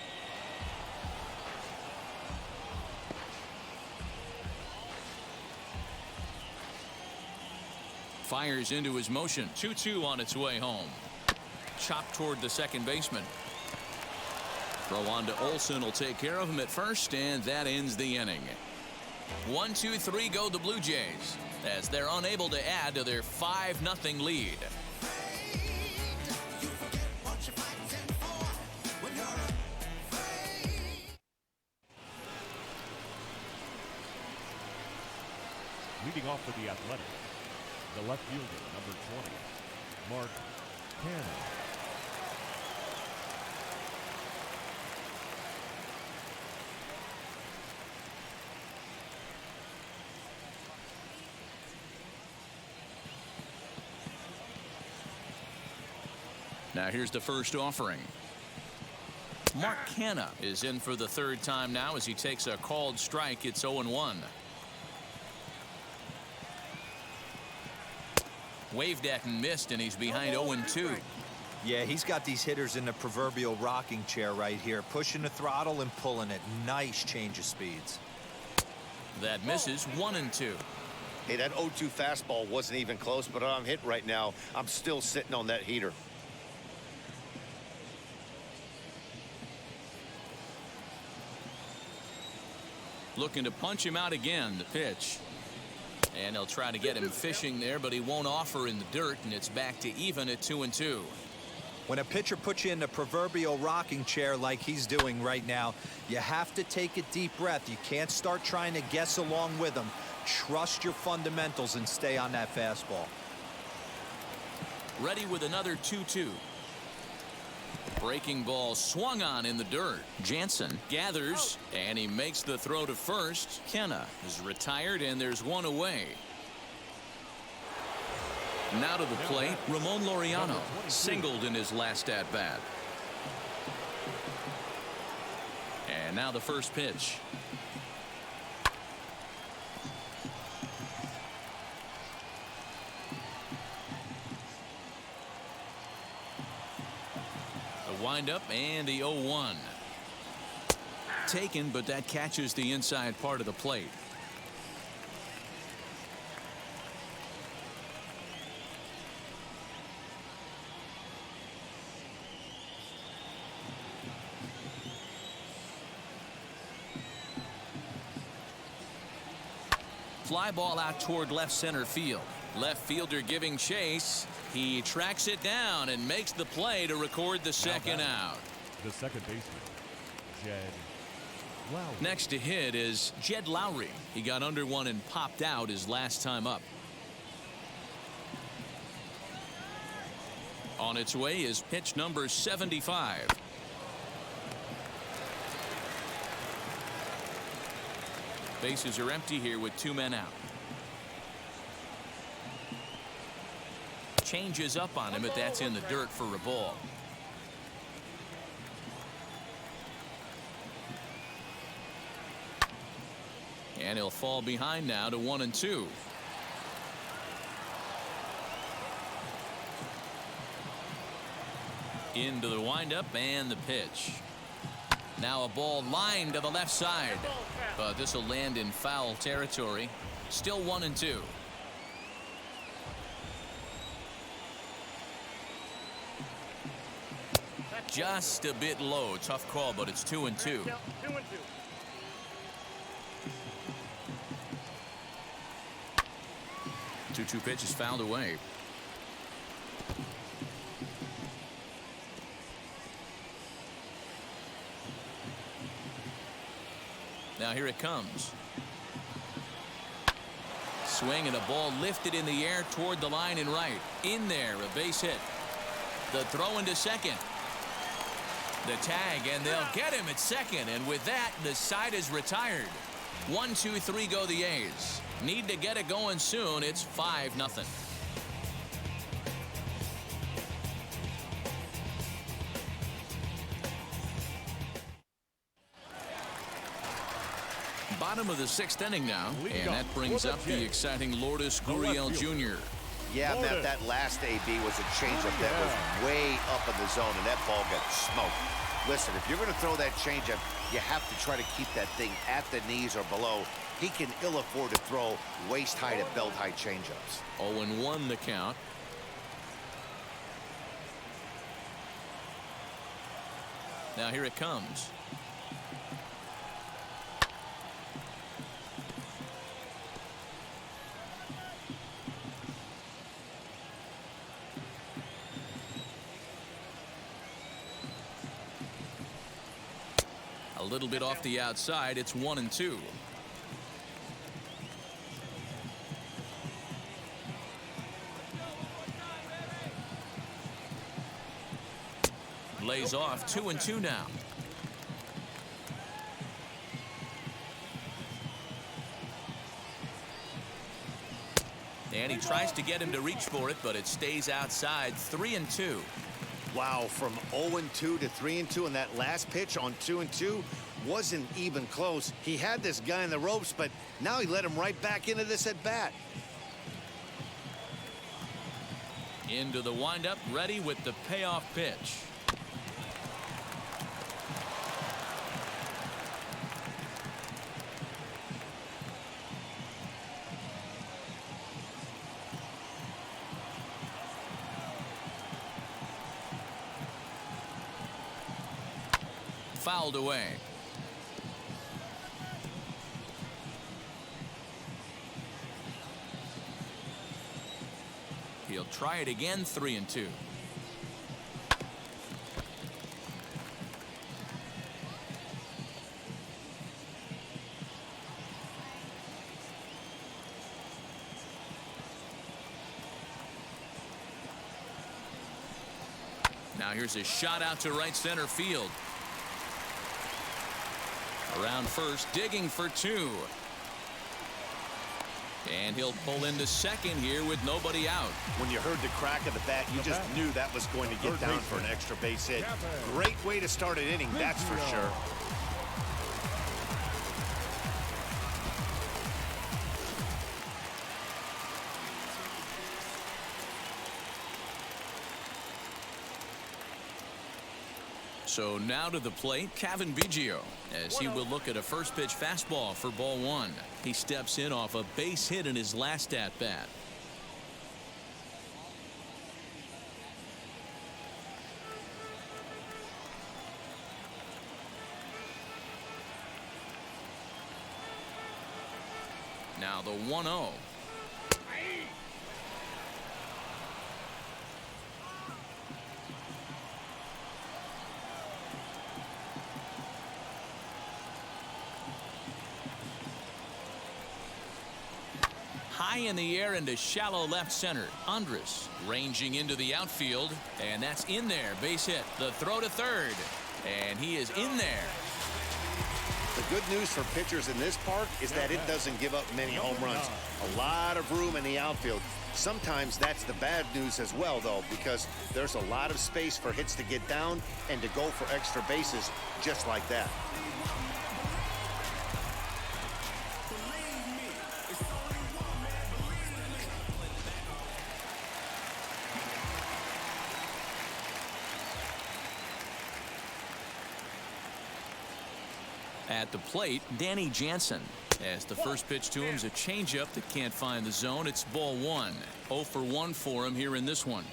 Fires into his motion. 2-2 on its way home. Chopped toward the second baseman. Throw on to Olsen will take care of him at first, and that ends the inning. 1-2-3 go the Blue Jays as they're unable to add to their 5-0 lead. Leading off for the Athletics, the left fielder, number 20, Mark Cannon. Now here's the first offering. Mark Cannon is in for the 3rd time now as he takes a called strike. It's 0-1. Waved at and missed, and he's behind 0-2. Yeah, he's got these hitters in the proverbial rocking chair right here, pushing the throttle and pulling it. Nice change of speeds. That misses, 1-2. Hey, that 0-2 fastball wasn't even close, but I'm hit right now. I'm still sitting on that heater. Looking to punch him out again, the pitch. And they'll try to get him fishing there, but he won't offer in the dirt, and it's back to even at 2-2. When a pitcher puts you in the proverbial rocking chair like he's doing right now, you have to take a deep breath. You can't start trying to guess along with him. Trust your fundamentals and stay on that fastball. Ready with another 2-2. Breaking ball swung on in the dirt. Jansen gathers, and he makes the throw to first. Kenna is retired, and there's one away. Now to the plate, Ramon Laureano singled in his last at-bat. And now the first pitch. Windup and the 0-1. Taken, but that catches the inside part of the plate. fly ball out toward left center field. Left fielder giving chase. He tracks it down and makes the play to record the second out. The second baseman, Jed Lowry. Next to hit is Jed Lowry. He got under one and popped out his last time up. On its way is pitch number 75. Bases are empty here with 2 men out. Changes up on him, but that's in the dirt for a ball. And he'll fall behind now to 1-2. Into the windup and the pitch. Now a ball lined to the left side, but this will land in foul territory. Still 1-2. Just a bit low. Tough call, but it's 2-2. 2-2. 2-2 pitch is fouled away. Now here it comes. Swing and a ball lifted in the air toward the line and right. In there, a base hit. The throw into second. The tag, and they'll get him at second. And with that, the side is retired. 1, 2, 3 go the A's. Need to get it going soon. It's 5-0. Bottom of the 6th inning now, and that brings up the exciting Lourdes Gurriel Jr. Yeah, Matt, that last AB was a changeup that was way up in the zone, and that ball got smoked. Listen, if you're going to throw that changeup, you have to try to keep that thing at the knees or below. He can ill afford to throw waist-high to belt-high changeups. 0-1 the count. Now here it comes. A little bit off the outside. It's 1-2. Lays off. 2-2 now. And he tries to get him to reach for it, but it stays outside. 3-2. Wow, from 0-2 to 3-2, and that last pitch on 2-2 wasn't even close. He had this guy in the ropes, but now he let him right back into this at bat. Into the windup, ready with the payoff pitch. Fouled away. He'll try it again. 3-2. Now here's a shot out to right center field. Around first, digging for 2. And he'll pull into second here with nobody out. When you heard the crack of the bat, you just knew that was going to get down for an extra base hit. Great way to start an inning, that's for sure. So now to the plate, Kevin Biggio, as he will look at a first pitch fastball for ball 1. He steps in off a base hit in his last at bat. Now Now the 1-0. High in the air into shallow left center. Andres ranging into the outfield, and that's in there. Base hit. The throw to third, and he is in there. The good news for pitchers in this park is that it doesn't give up many home runs. A lot of room in the outfield. Sometimes that's the bad news as well, though, because there's a lot of space for hits to get down and to go for extra bases just like that. At the plate, Danny Jansen. As the first pitch to him is a changeup that can't find the zone. It's ball one. 0 for 1 for him here in this one.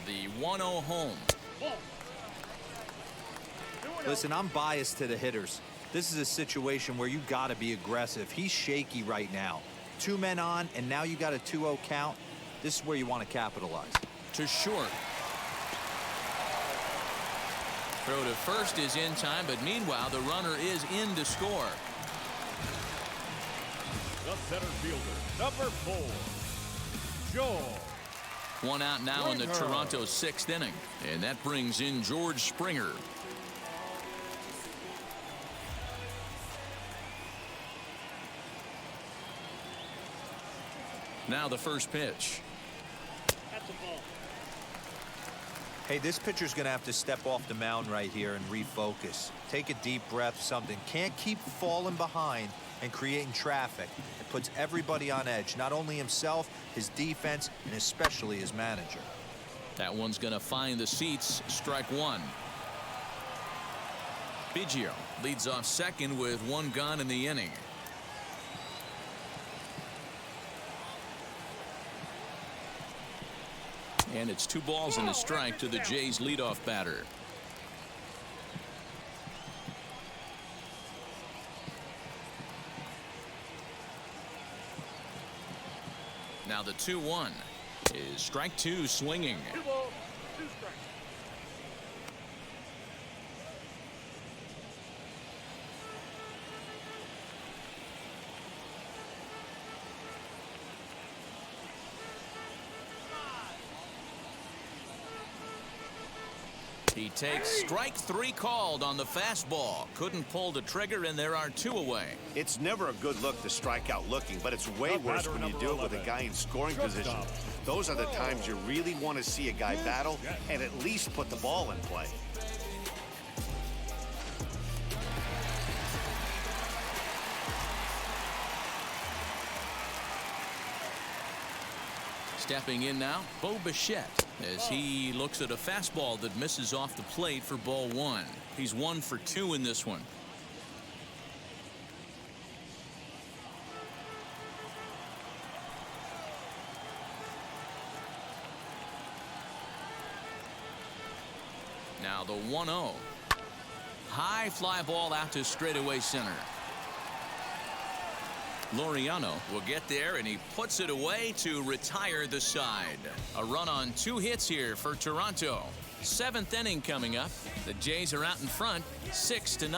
The 1-0 home. Listen, I'm biased to the hitters. This is a situation where you got to be aggressive. He's shaky right now. 2 men on, and now you got a 2-0 count. This is where you want to capitalize. To short. Throw to first is in time, but meanwhile, the runner is in to score. The center fielder, number 4, Joe. One out now in the Toronto 6th inning, and that brings in George Springer. Now the first pitch. That's a ball. Hey, this pitcher's going to have to step off the mound right here and refocus. Take a deep breath, something. Can't keep falling behind and creating traffic. It puts everybody on edge, not only himself, his defense, and especially his manager. That one's going to find the seats. Strike one. Biggio leads off second with 1 gone in the inning. And it's 2 balls and a strike to the Jays leadoff batter. Now the 2-1 is strike 2 swinging. 2 balls, 2 strikes. He takes strike 3 called on the fastball. Couldn't pull the trigger, and there are 2 away. It's never a good look to strike out looking, but it's way worse when you do it with a guy in scoring position. Those are the times you really want to see a guy battle and at least put the ball in play. Stepping in now, Bo Bichette, as he looks at a fastball that misses off the plate for ball 1. He's 1 for 2 in this one. Now the 1-0. High fly ball out to straightaway center. Laureano will get there, and he puts it away to retire the side. A run on 2 hits here for Toronto. 7th inning coming up. The Jays are out in front, 6-0.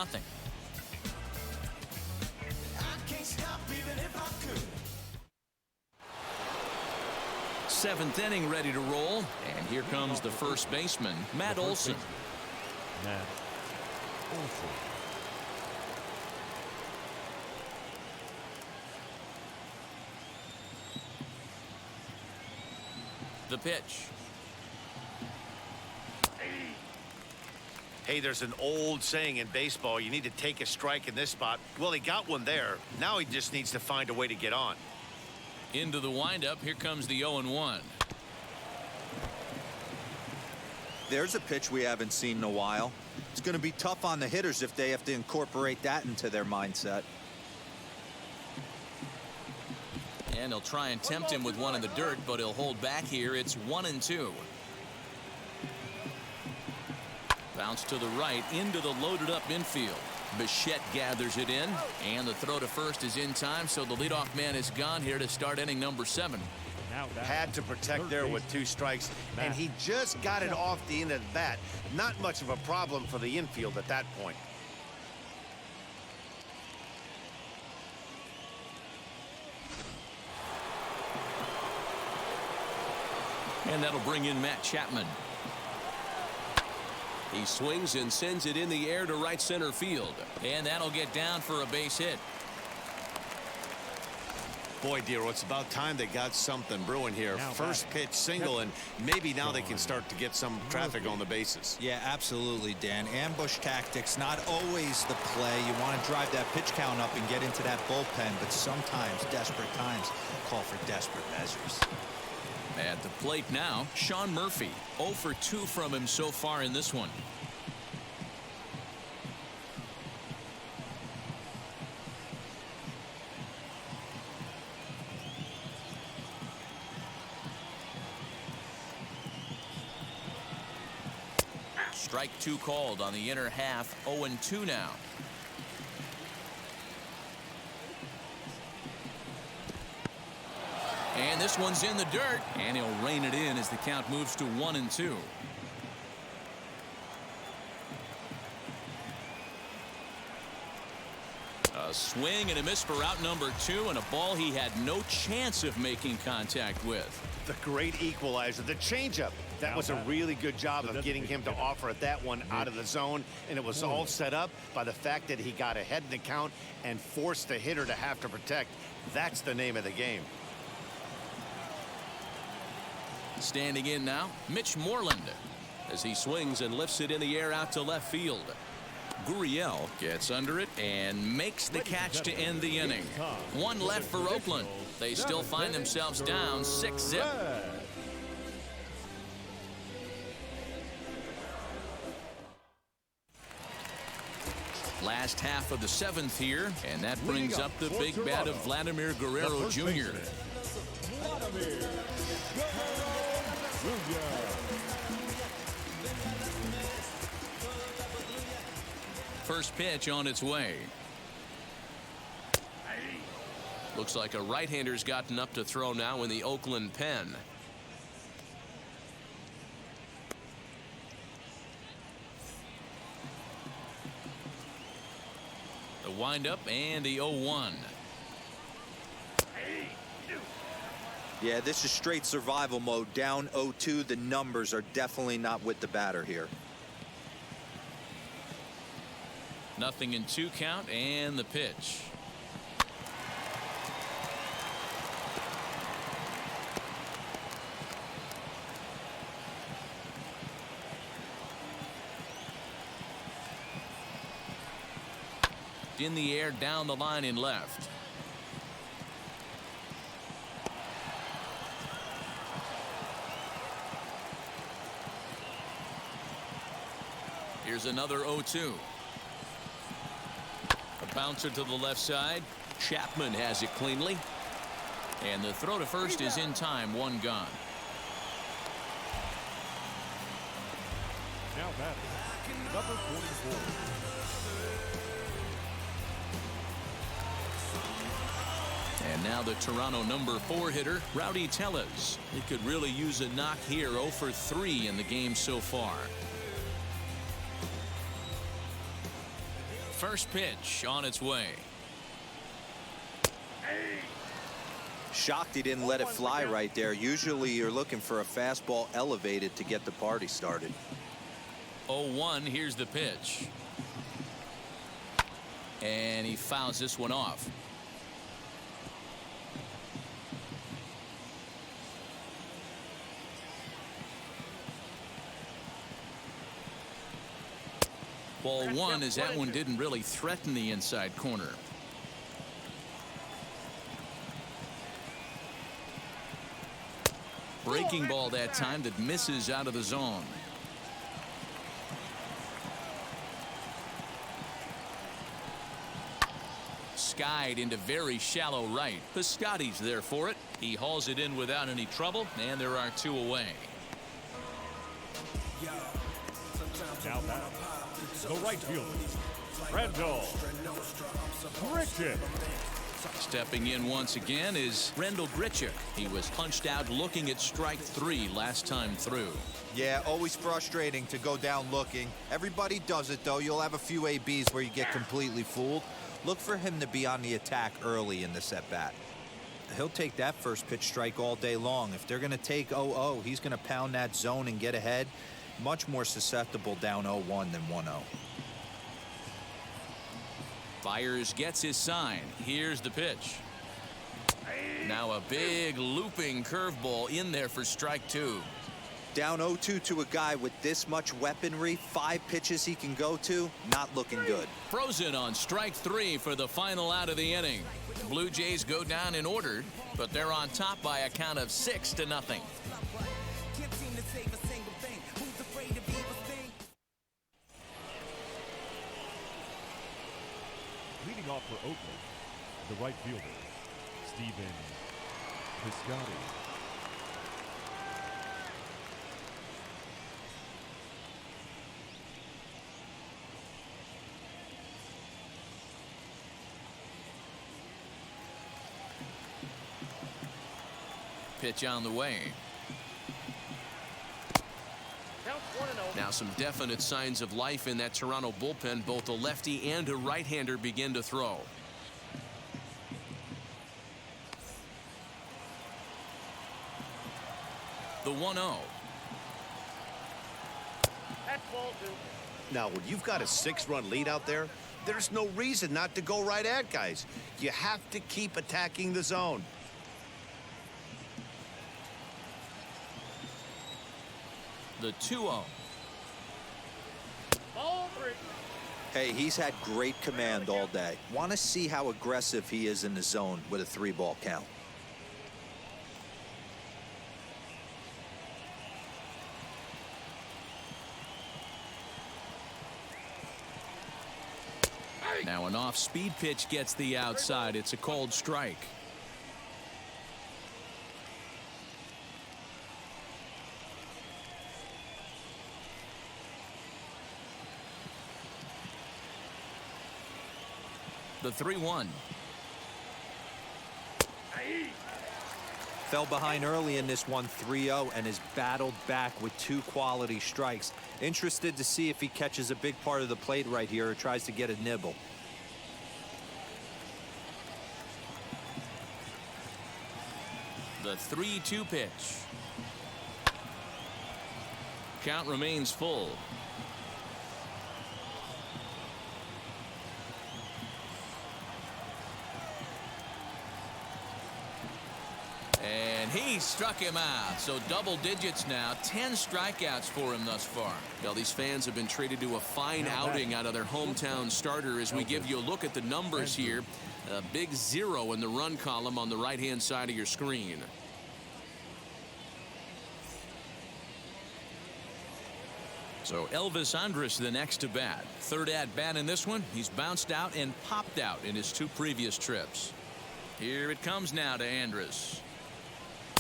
7th inning ready to roll, and here comes the first baseman, Matt Olson. Matt Olson. The pitch. Hey, there's an old saying in baseball, you need to take a strike in this spot. Well, he got one there. Now he just needs to find a way to get on. Into the windup. Here comes the 0-1. There's a pitch we haven't seen in a while. It's going to be tough on the hitters if they have to incorporate that into their mindset. And he'll try and tempt him with one in the dirt, but he'll hold back here. It's 1-2. Bounce to the right into the loaded up infield. Bichette gathers it in, and the throw to first is in time, so the leadoff man is gone here to start inning number 7. Had to protect there with 2 strikes, and he just got it off the end of the bat. Not much of a problem for the infield at that point. And that'll bring in Matt Chapman. He swings and sends it in the air to right center field. And that'll get down for a base hit. Boy, Dero, it's about time they got something brewing here. First pitch single, and maybe now they can start to get some traffic on the bases. Yeah, absolutely, Dan. Ambush tactics, not always the play. You want to drive that pitch count up and get into that bullpen, but sometimes desperate times call for desperate measures. At the plate now, Sean Murphy. 0 for 2 from him so far in this one. Strike 2 called on the inner half. 0-2 now. And this one's in the dirt, and he'll rein it in as the count moves to 1-2. A swing and a miss for out number 2, and a ball he had no chance of making contact with. The great equalizer, the changeup. That was a really good job of getting him to offer at that one out of the zone, and it was all set up by the fact that he got ahead in the count and forced the hitter to have to protect. That's the name of the game. Standing in now, Mitch Moreland, as he swings and lifts it in the air out to left field. Gurriel gets under it and makes the catch to end the inning. 1 left for Oakland. They still find themselves down 6-0. Last half of the 7th here, and that brings up the big bat of Vladimir Guerrero Jr. First pitch on its way. Looks like a right-hander's gotten up to throw now in the Oakland pen. The windup and the 0-1. Yeah, this is straight survival mode. Down 0-2. The numbers are definitely not with the batter here. Nothing in 2 count, and the pitch. In the air, down the line in left. Here's another 0-2. A bouncer to the left side. Chapman has it cleanly. And the throw to first is in time. 1 gone. Now batting, number 44. And now the Toronto number 4 hitter, Rowdy Tellez. He could really use a knock here. 0 for 3 in the game so far. First pitch on its way. Shocked he didn't let it fly right there. Usually you're looking for a fastball elevated to get the party started. 0-1. Here's the pitch. And he fouls this one off. Ball 1 as that one didn't really threaten the inside corner. Breaking ball that time that misses out of the zone. skied into very shallow right. Piscotty's there for it. He hauls it in without any trouble, and there are 2 away. Now back, the right fielder, Rendell Grichuk. Stepping in once again is Rendell Grichuk. He was punched out looking at strike 3 last time through. Yeah, always frustrating to go down looking. Everybody does it, though. You'll have a few ABs where you get completely fooled. Look for him to be on the attack early in this at-bat. He'll take that first pitch strike all day long. If they're going to take 0-0, he's going to pound that zone and get ahead. Much more susceptible down 0-1 than 1-0. Byers gets his sign. Here's the pitch. Now a big looping curveball in there for strike 2. Down 0-2 to a guy with this much weaponry, 5 pitches he can go to, not looking good. Frozen on strike 3 for the final out of the inning. Blue Jays go down in order, but they're on top by a count of 6-0. Leading off for Oakland, the right fielder, Stephen Piscotty. Pitch on the way. Now some definite signs of life in that Toronto bullpen. Both a lefty and a right-hander begin to throw. The 1-0. That's ball 2. Now, when you've got a 6-run lead out there, there's no reason not to go right at guys. You have to keep attacking the zone. The 2-0. Ball 3. Hey, he's had great command all day. Want to see how aggressive he is in the zone with a 3-ball count. Now an off-speed pitch gets the outside. It's a called strike. The 3-1. Fell behind early in this one 3-0 and has battled back with 2 quality strikes. Interested to see if he catches a big part of the plate right here or tries to get a nibble. The 3-2 pitch. Count remains full. And he struck him out. So double digits now. 10 strikeouts for him thus far. Well, these fans have been treated to a fine outing out of their hometown starter as we give you a look at the numbers here. A big 0 in the run column on the right-hand side of your screen. So Elvis Andrus the next to bat. Third at bat in this one. He's bounced out and popped out in his 2 previous trips. Here it comes now to Andrus.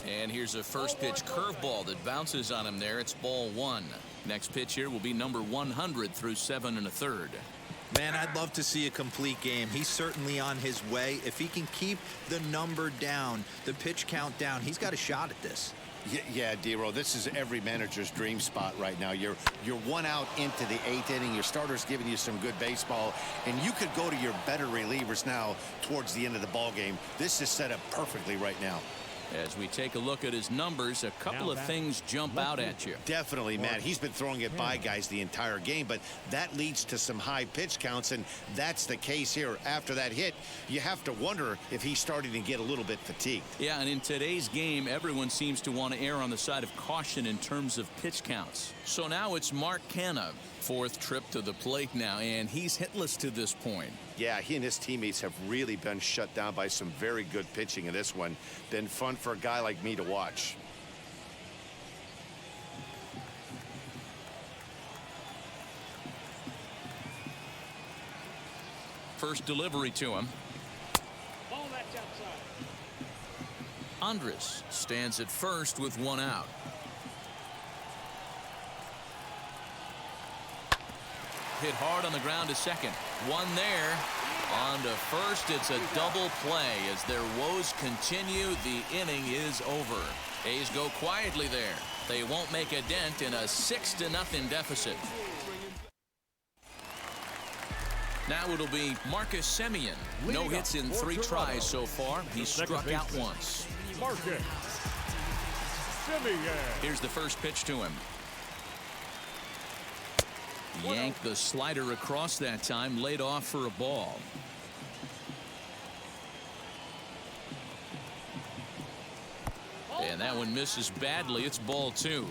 And here's a first pitch curveball that bounces on him there. It's ball 1. Next pitch here will be number 100 through 7 1/3. Man, I'd love to see a complete game. He's certainly on his way. If he can keep the number down, the pitch count down, he's got a shot at this. Yeah, D-Row, this is every manager's dream spot right now. You're 1 out into the 8th inning. Your starter's giving you some good baseball, and you could go to your better relievers now towards the end of the ball game. This is set up perfectly right now. As we take a look at his numbers, a couple of things jump out at you. Definitely, Matt. He's been throwing it by guys the entire game, but that leads to some high pitch counts, and that's the case here. After that hit, you have to wonder if he's starting to get a little bit fatigued. Yeah, and in today's game, everyone seems to want to err on the side of caution in terms of pitch counts. So now it's Mark Canha. 4th trip to the plate now, and he's hitless to this point. Yeah, he and his teammates have really been shut down by some very good pitching in this one. Been fun for a guy like me to watch. First delivery to him. Andres stands at first with one out. Hit hard on the ground to second. One there. On to first. It's a double play as their woes continue. The inning is over. A's go quietly there. They won't make a dent in a 6-0 deficit. Now it'll be Marcus Semien. No hits in 3 tries so far. He's struck out once. Marcus Semien. Here's the first pitch to him. Yanked the slider across that time, laid off for a ball. And that one misses badly. It's ball 2.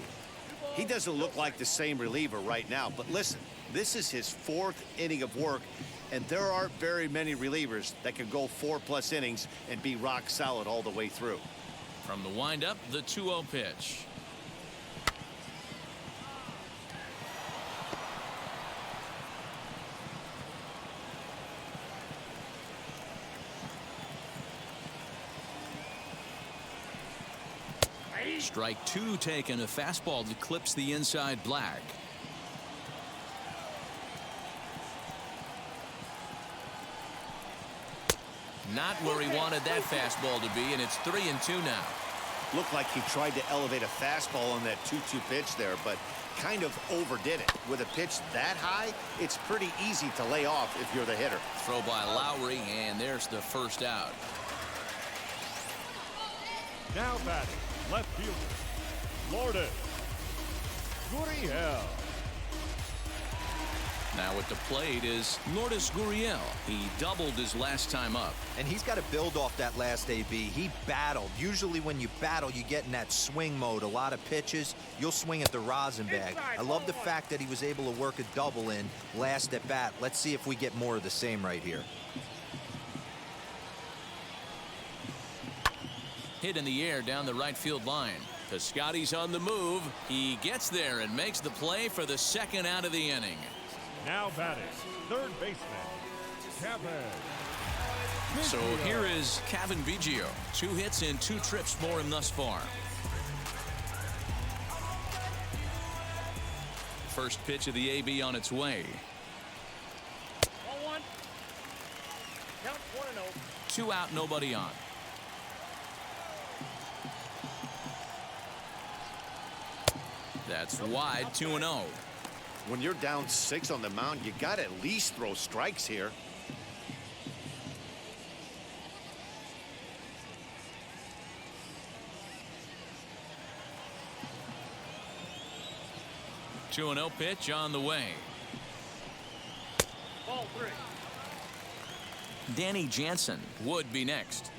He doesn't look like the same reliever right now, but listen, this is his 4th inning of work, and there aren't very many relievers that can go 4+ innings and be rock solid all the way through. From the windup, the 2-0 pitch. Strike 2 taken. A fastball that clips the inside black. Not where he wanted that fastball to be, and it's 3-2 now. Looked like he tried to elevate a fastball on that 2-2 pitch there, but kind of overdid it. With a pitch that high, it's pretty easy to lay off if you're the hitter. Throw by Lowry, and there's the first out. Now batting, left fielder, Lourdes Gurriel. Now at the plate is Lourdes Gurriel. He doubled his last time up. And he's got to build off that last AB. He battled. Usually when you battle, you get in that swing mode. A lot of pitches, you'll swing at the rosin bag. I love the fact that he was able to work a double in last at bat. Let's see if we get more of the same right here. Hit in the air down the right field line. Piscotty's on the move. He gets there and makes the play for the 2nd out of the inning. Now batting, third baseman, Kevin. So here is Kevin Biggio. 2 hits in 2 trips for him thus far. First pitch of the AB on its way. Ball 1. Count 1-0. 2 out, nobody on. That's wide, 2-0. When you're down 6 on the mound, you got to at least throw strikes here. Two 2-0 pitch on the way. Ball 3. Danny Jansen would be next.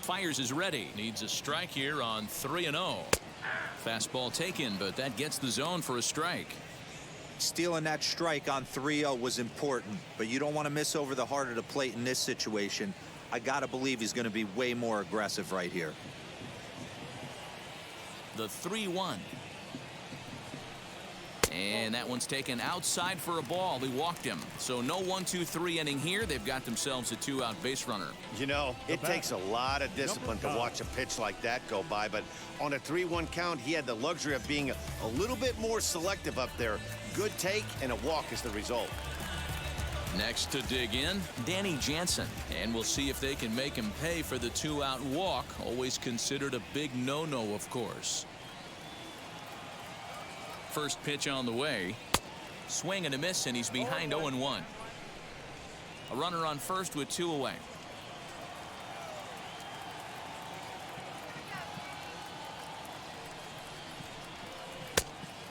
Fires is ready. Needs a strike here on 3-0. Fastball taken, but that gets the zone for a strike. Stealing that strike on 3-0 was important, but you don't want to miss over the heart of the plate in this situation. I got to believe he's going to be way more aggressive right here. The 3-1. And that one's taken outside for a ball. He walked him. So no 1-2-3 inning here. They've got themselves a 2-out base runner. You know, it takes a lot of discipline to watch a pitch like that go by, but on a 3-1 count, he had the luxury of being a little bit more selective up there. Good take, and a walk is the result. Next to dig in, Danny Jansen. And we'll see if they can make him pay for the 2-out walk. Always considered a big no-no, of course. First pitch on the way. Swing and a miss, and he's behind 0-1. A runner on first with 2 away.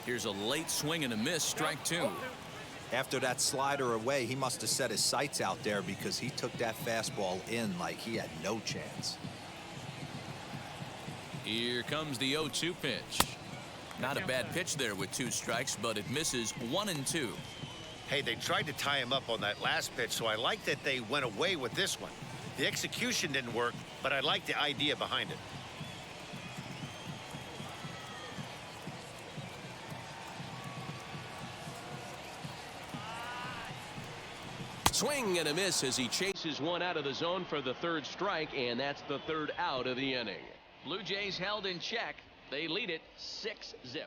Here's a late swing and a miss, strike 2. After that slider away, he must have set his sights out there because he took that fastball in like he had no chance. Here comes the 0-2 pitch. Not a bad pitch there with 2 strikes, but it misses 1-2. Hey, they tried to tie him up on that last pitch, so I like that they went away with this one. The execution didn't work, but I like the idea behind it. Swing and a miss as he chases one out of the zone for the third strike, and that's the third out of the inning. Blue Jays held in check. They lead it 6-0.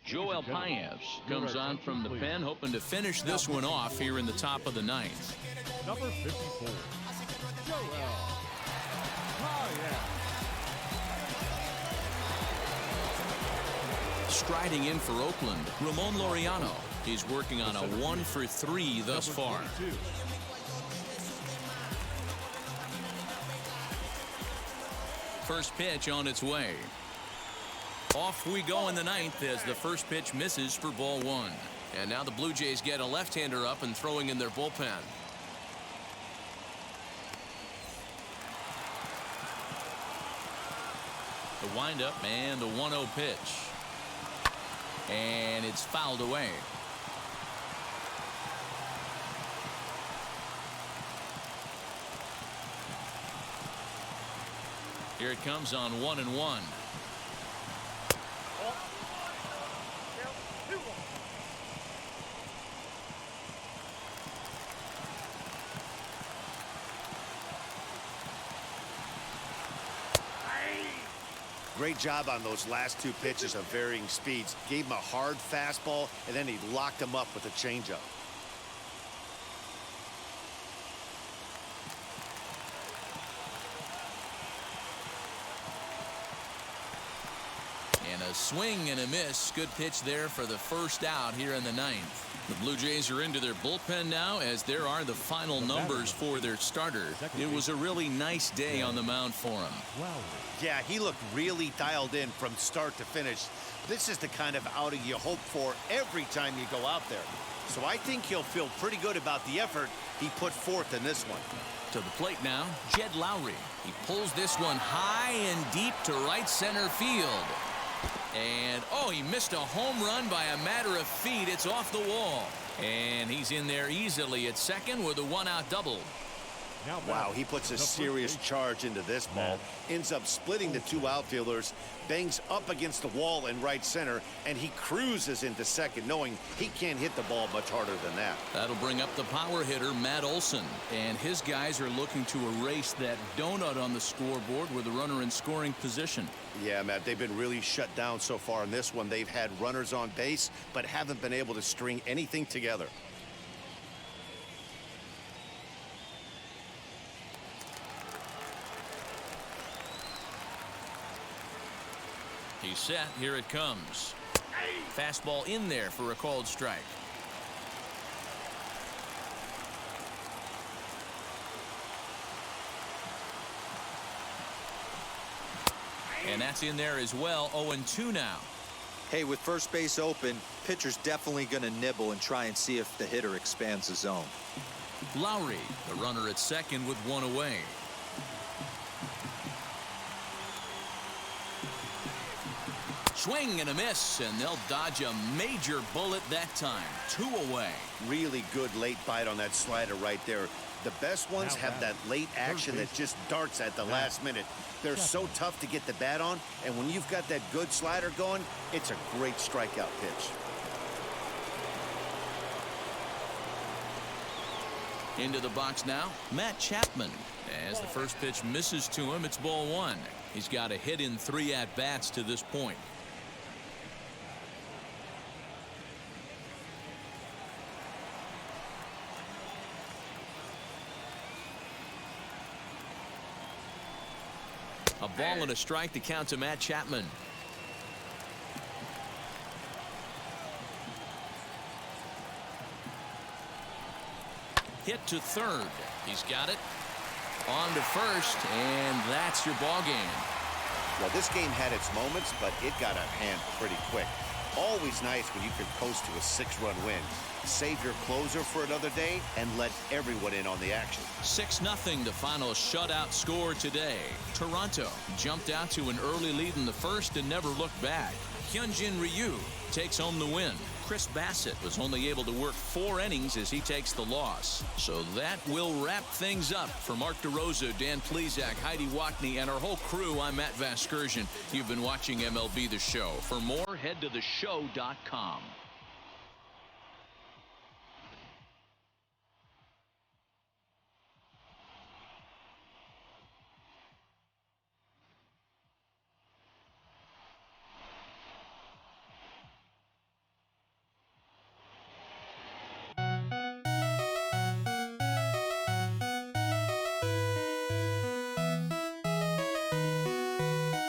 Joel Paez comes on from the pen, hoping to finish this one off here in the top of the ninth. Number 54, Joel Paez. Striding in for Oakland, Ramon Laureano. He's working on a 1-for-3 thus far. First pitch on its way. Off we go in the ninth as the first pitch misses for ball one. And now the Blue Jays get a left-hander up and throwing in their bullpen. The windup and the 1-0 pitch. And it's fouled away. Here it comes on 1-1. Great job on those last two pitches of varying speeds. Gave him a hard fastball, and then he locked him up with a changeup. And a swing and a miss. Good pitch there for the first out here in the ninth. The Blue Jays are into their bullpen now as there are the final numbers for their starter. It was a really nice day on the mound for him. Yeah, he looked really dialed in from start to finish. This is the kind of outing you hope for every time you go out there. So I think he'll feel pretty good about the effort he put forth in this one. To the plate now, Jed Lowry. He pulls this one high and deep to right center field. And, oh, he missed a home run by a matter of feet. It's off the wall. And he's in there easily at second with a one-out double. Wow, he puts a serious charge into this ball. Ends up splitting the two outfielders, bangs up against the wall in right center, and he cruises into second, knowing he can't hit the ball much harder than that. That'll bring up the power hitter, Matt Olson. And his guys are looking to erase that donut on the scoreboard with a runner in scoring position. Yeah, Matt, they've been really shut down so far in this one. They've had runners on base, but haven't been able to string anything together. He's set. Here it comes. Fastball in there for a called strike. And that's in there as well. 0-2 now. Hey, with first base open, pitcher's definitely going to nibble and try and see if the hitter expands the zone. Lowry, the runner at second with one away. Swing and a miss, and they'll dodge a major bullet that time. 2 away. Really good late bite on that slider right there. The best ones have that late action that just darts at the last minute. They're so tough to get the bat on, and when you've got that good slider going, it's a great strikeout pitch. Into the box now, Matt Chapman. As the first pitch misses to him, it's ball one. He's got a hit in 3 at-bats to this point. A ball and a strike to count to Matt Chapman. Hit to third. He's got it. On to first, and that's your ball game. Well, this game had its moments, but it got out of hand pretty quick. Always nice when you can coast to a 6-run win. Save your closer for another day and let everyone in on the action. 6-0, the final shutout score today. Toronto jumped out to an early lead in the first and never looked back. Hyunjin Ryu takes home the win. Chris Bassett was only able to work 4 innings as he takes the loss. So that will wrap things up. For Mark DeRosa, Dan Plesac, Heidi Watney, and our whole crew, I'm Matt Vasgersian. You've been watching MLB The Show. For more, head to theshow.com.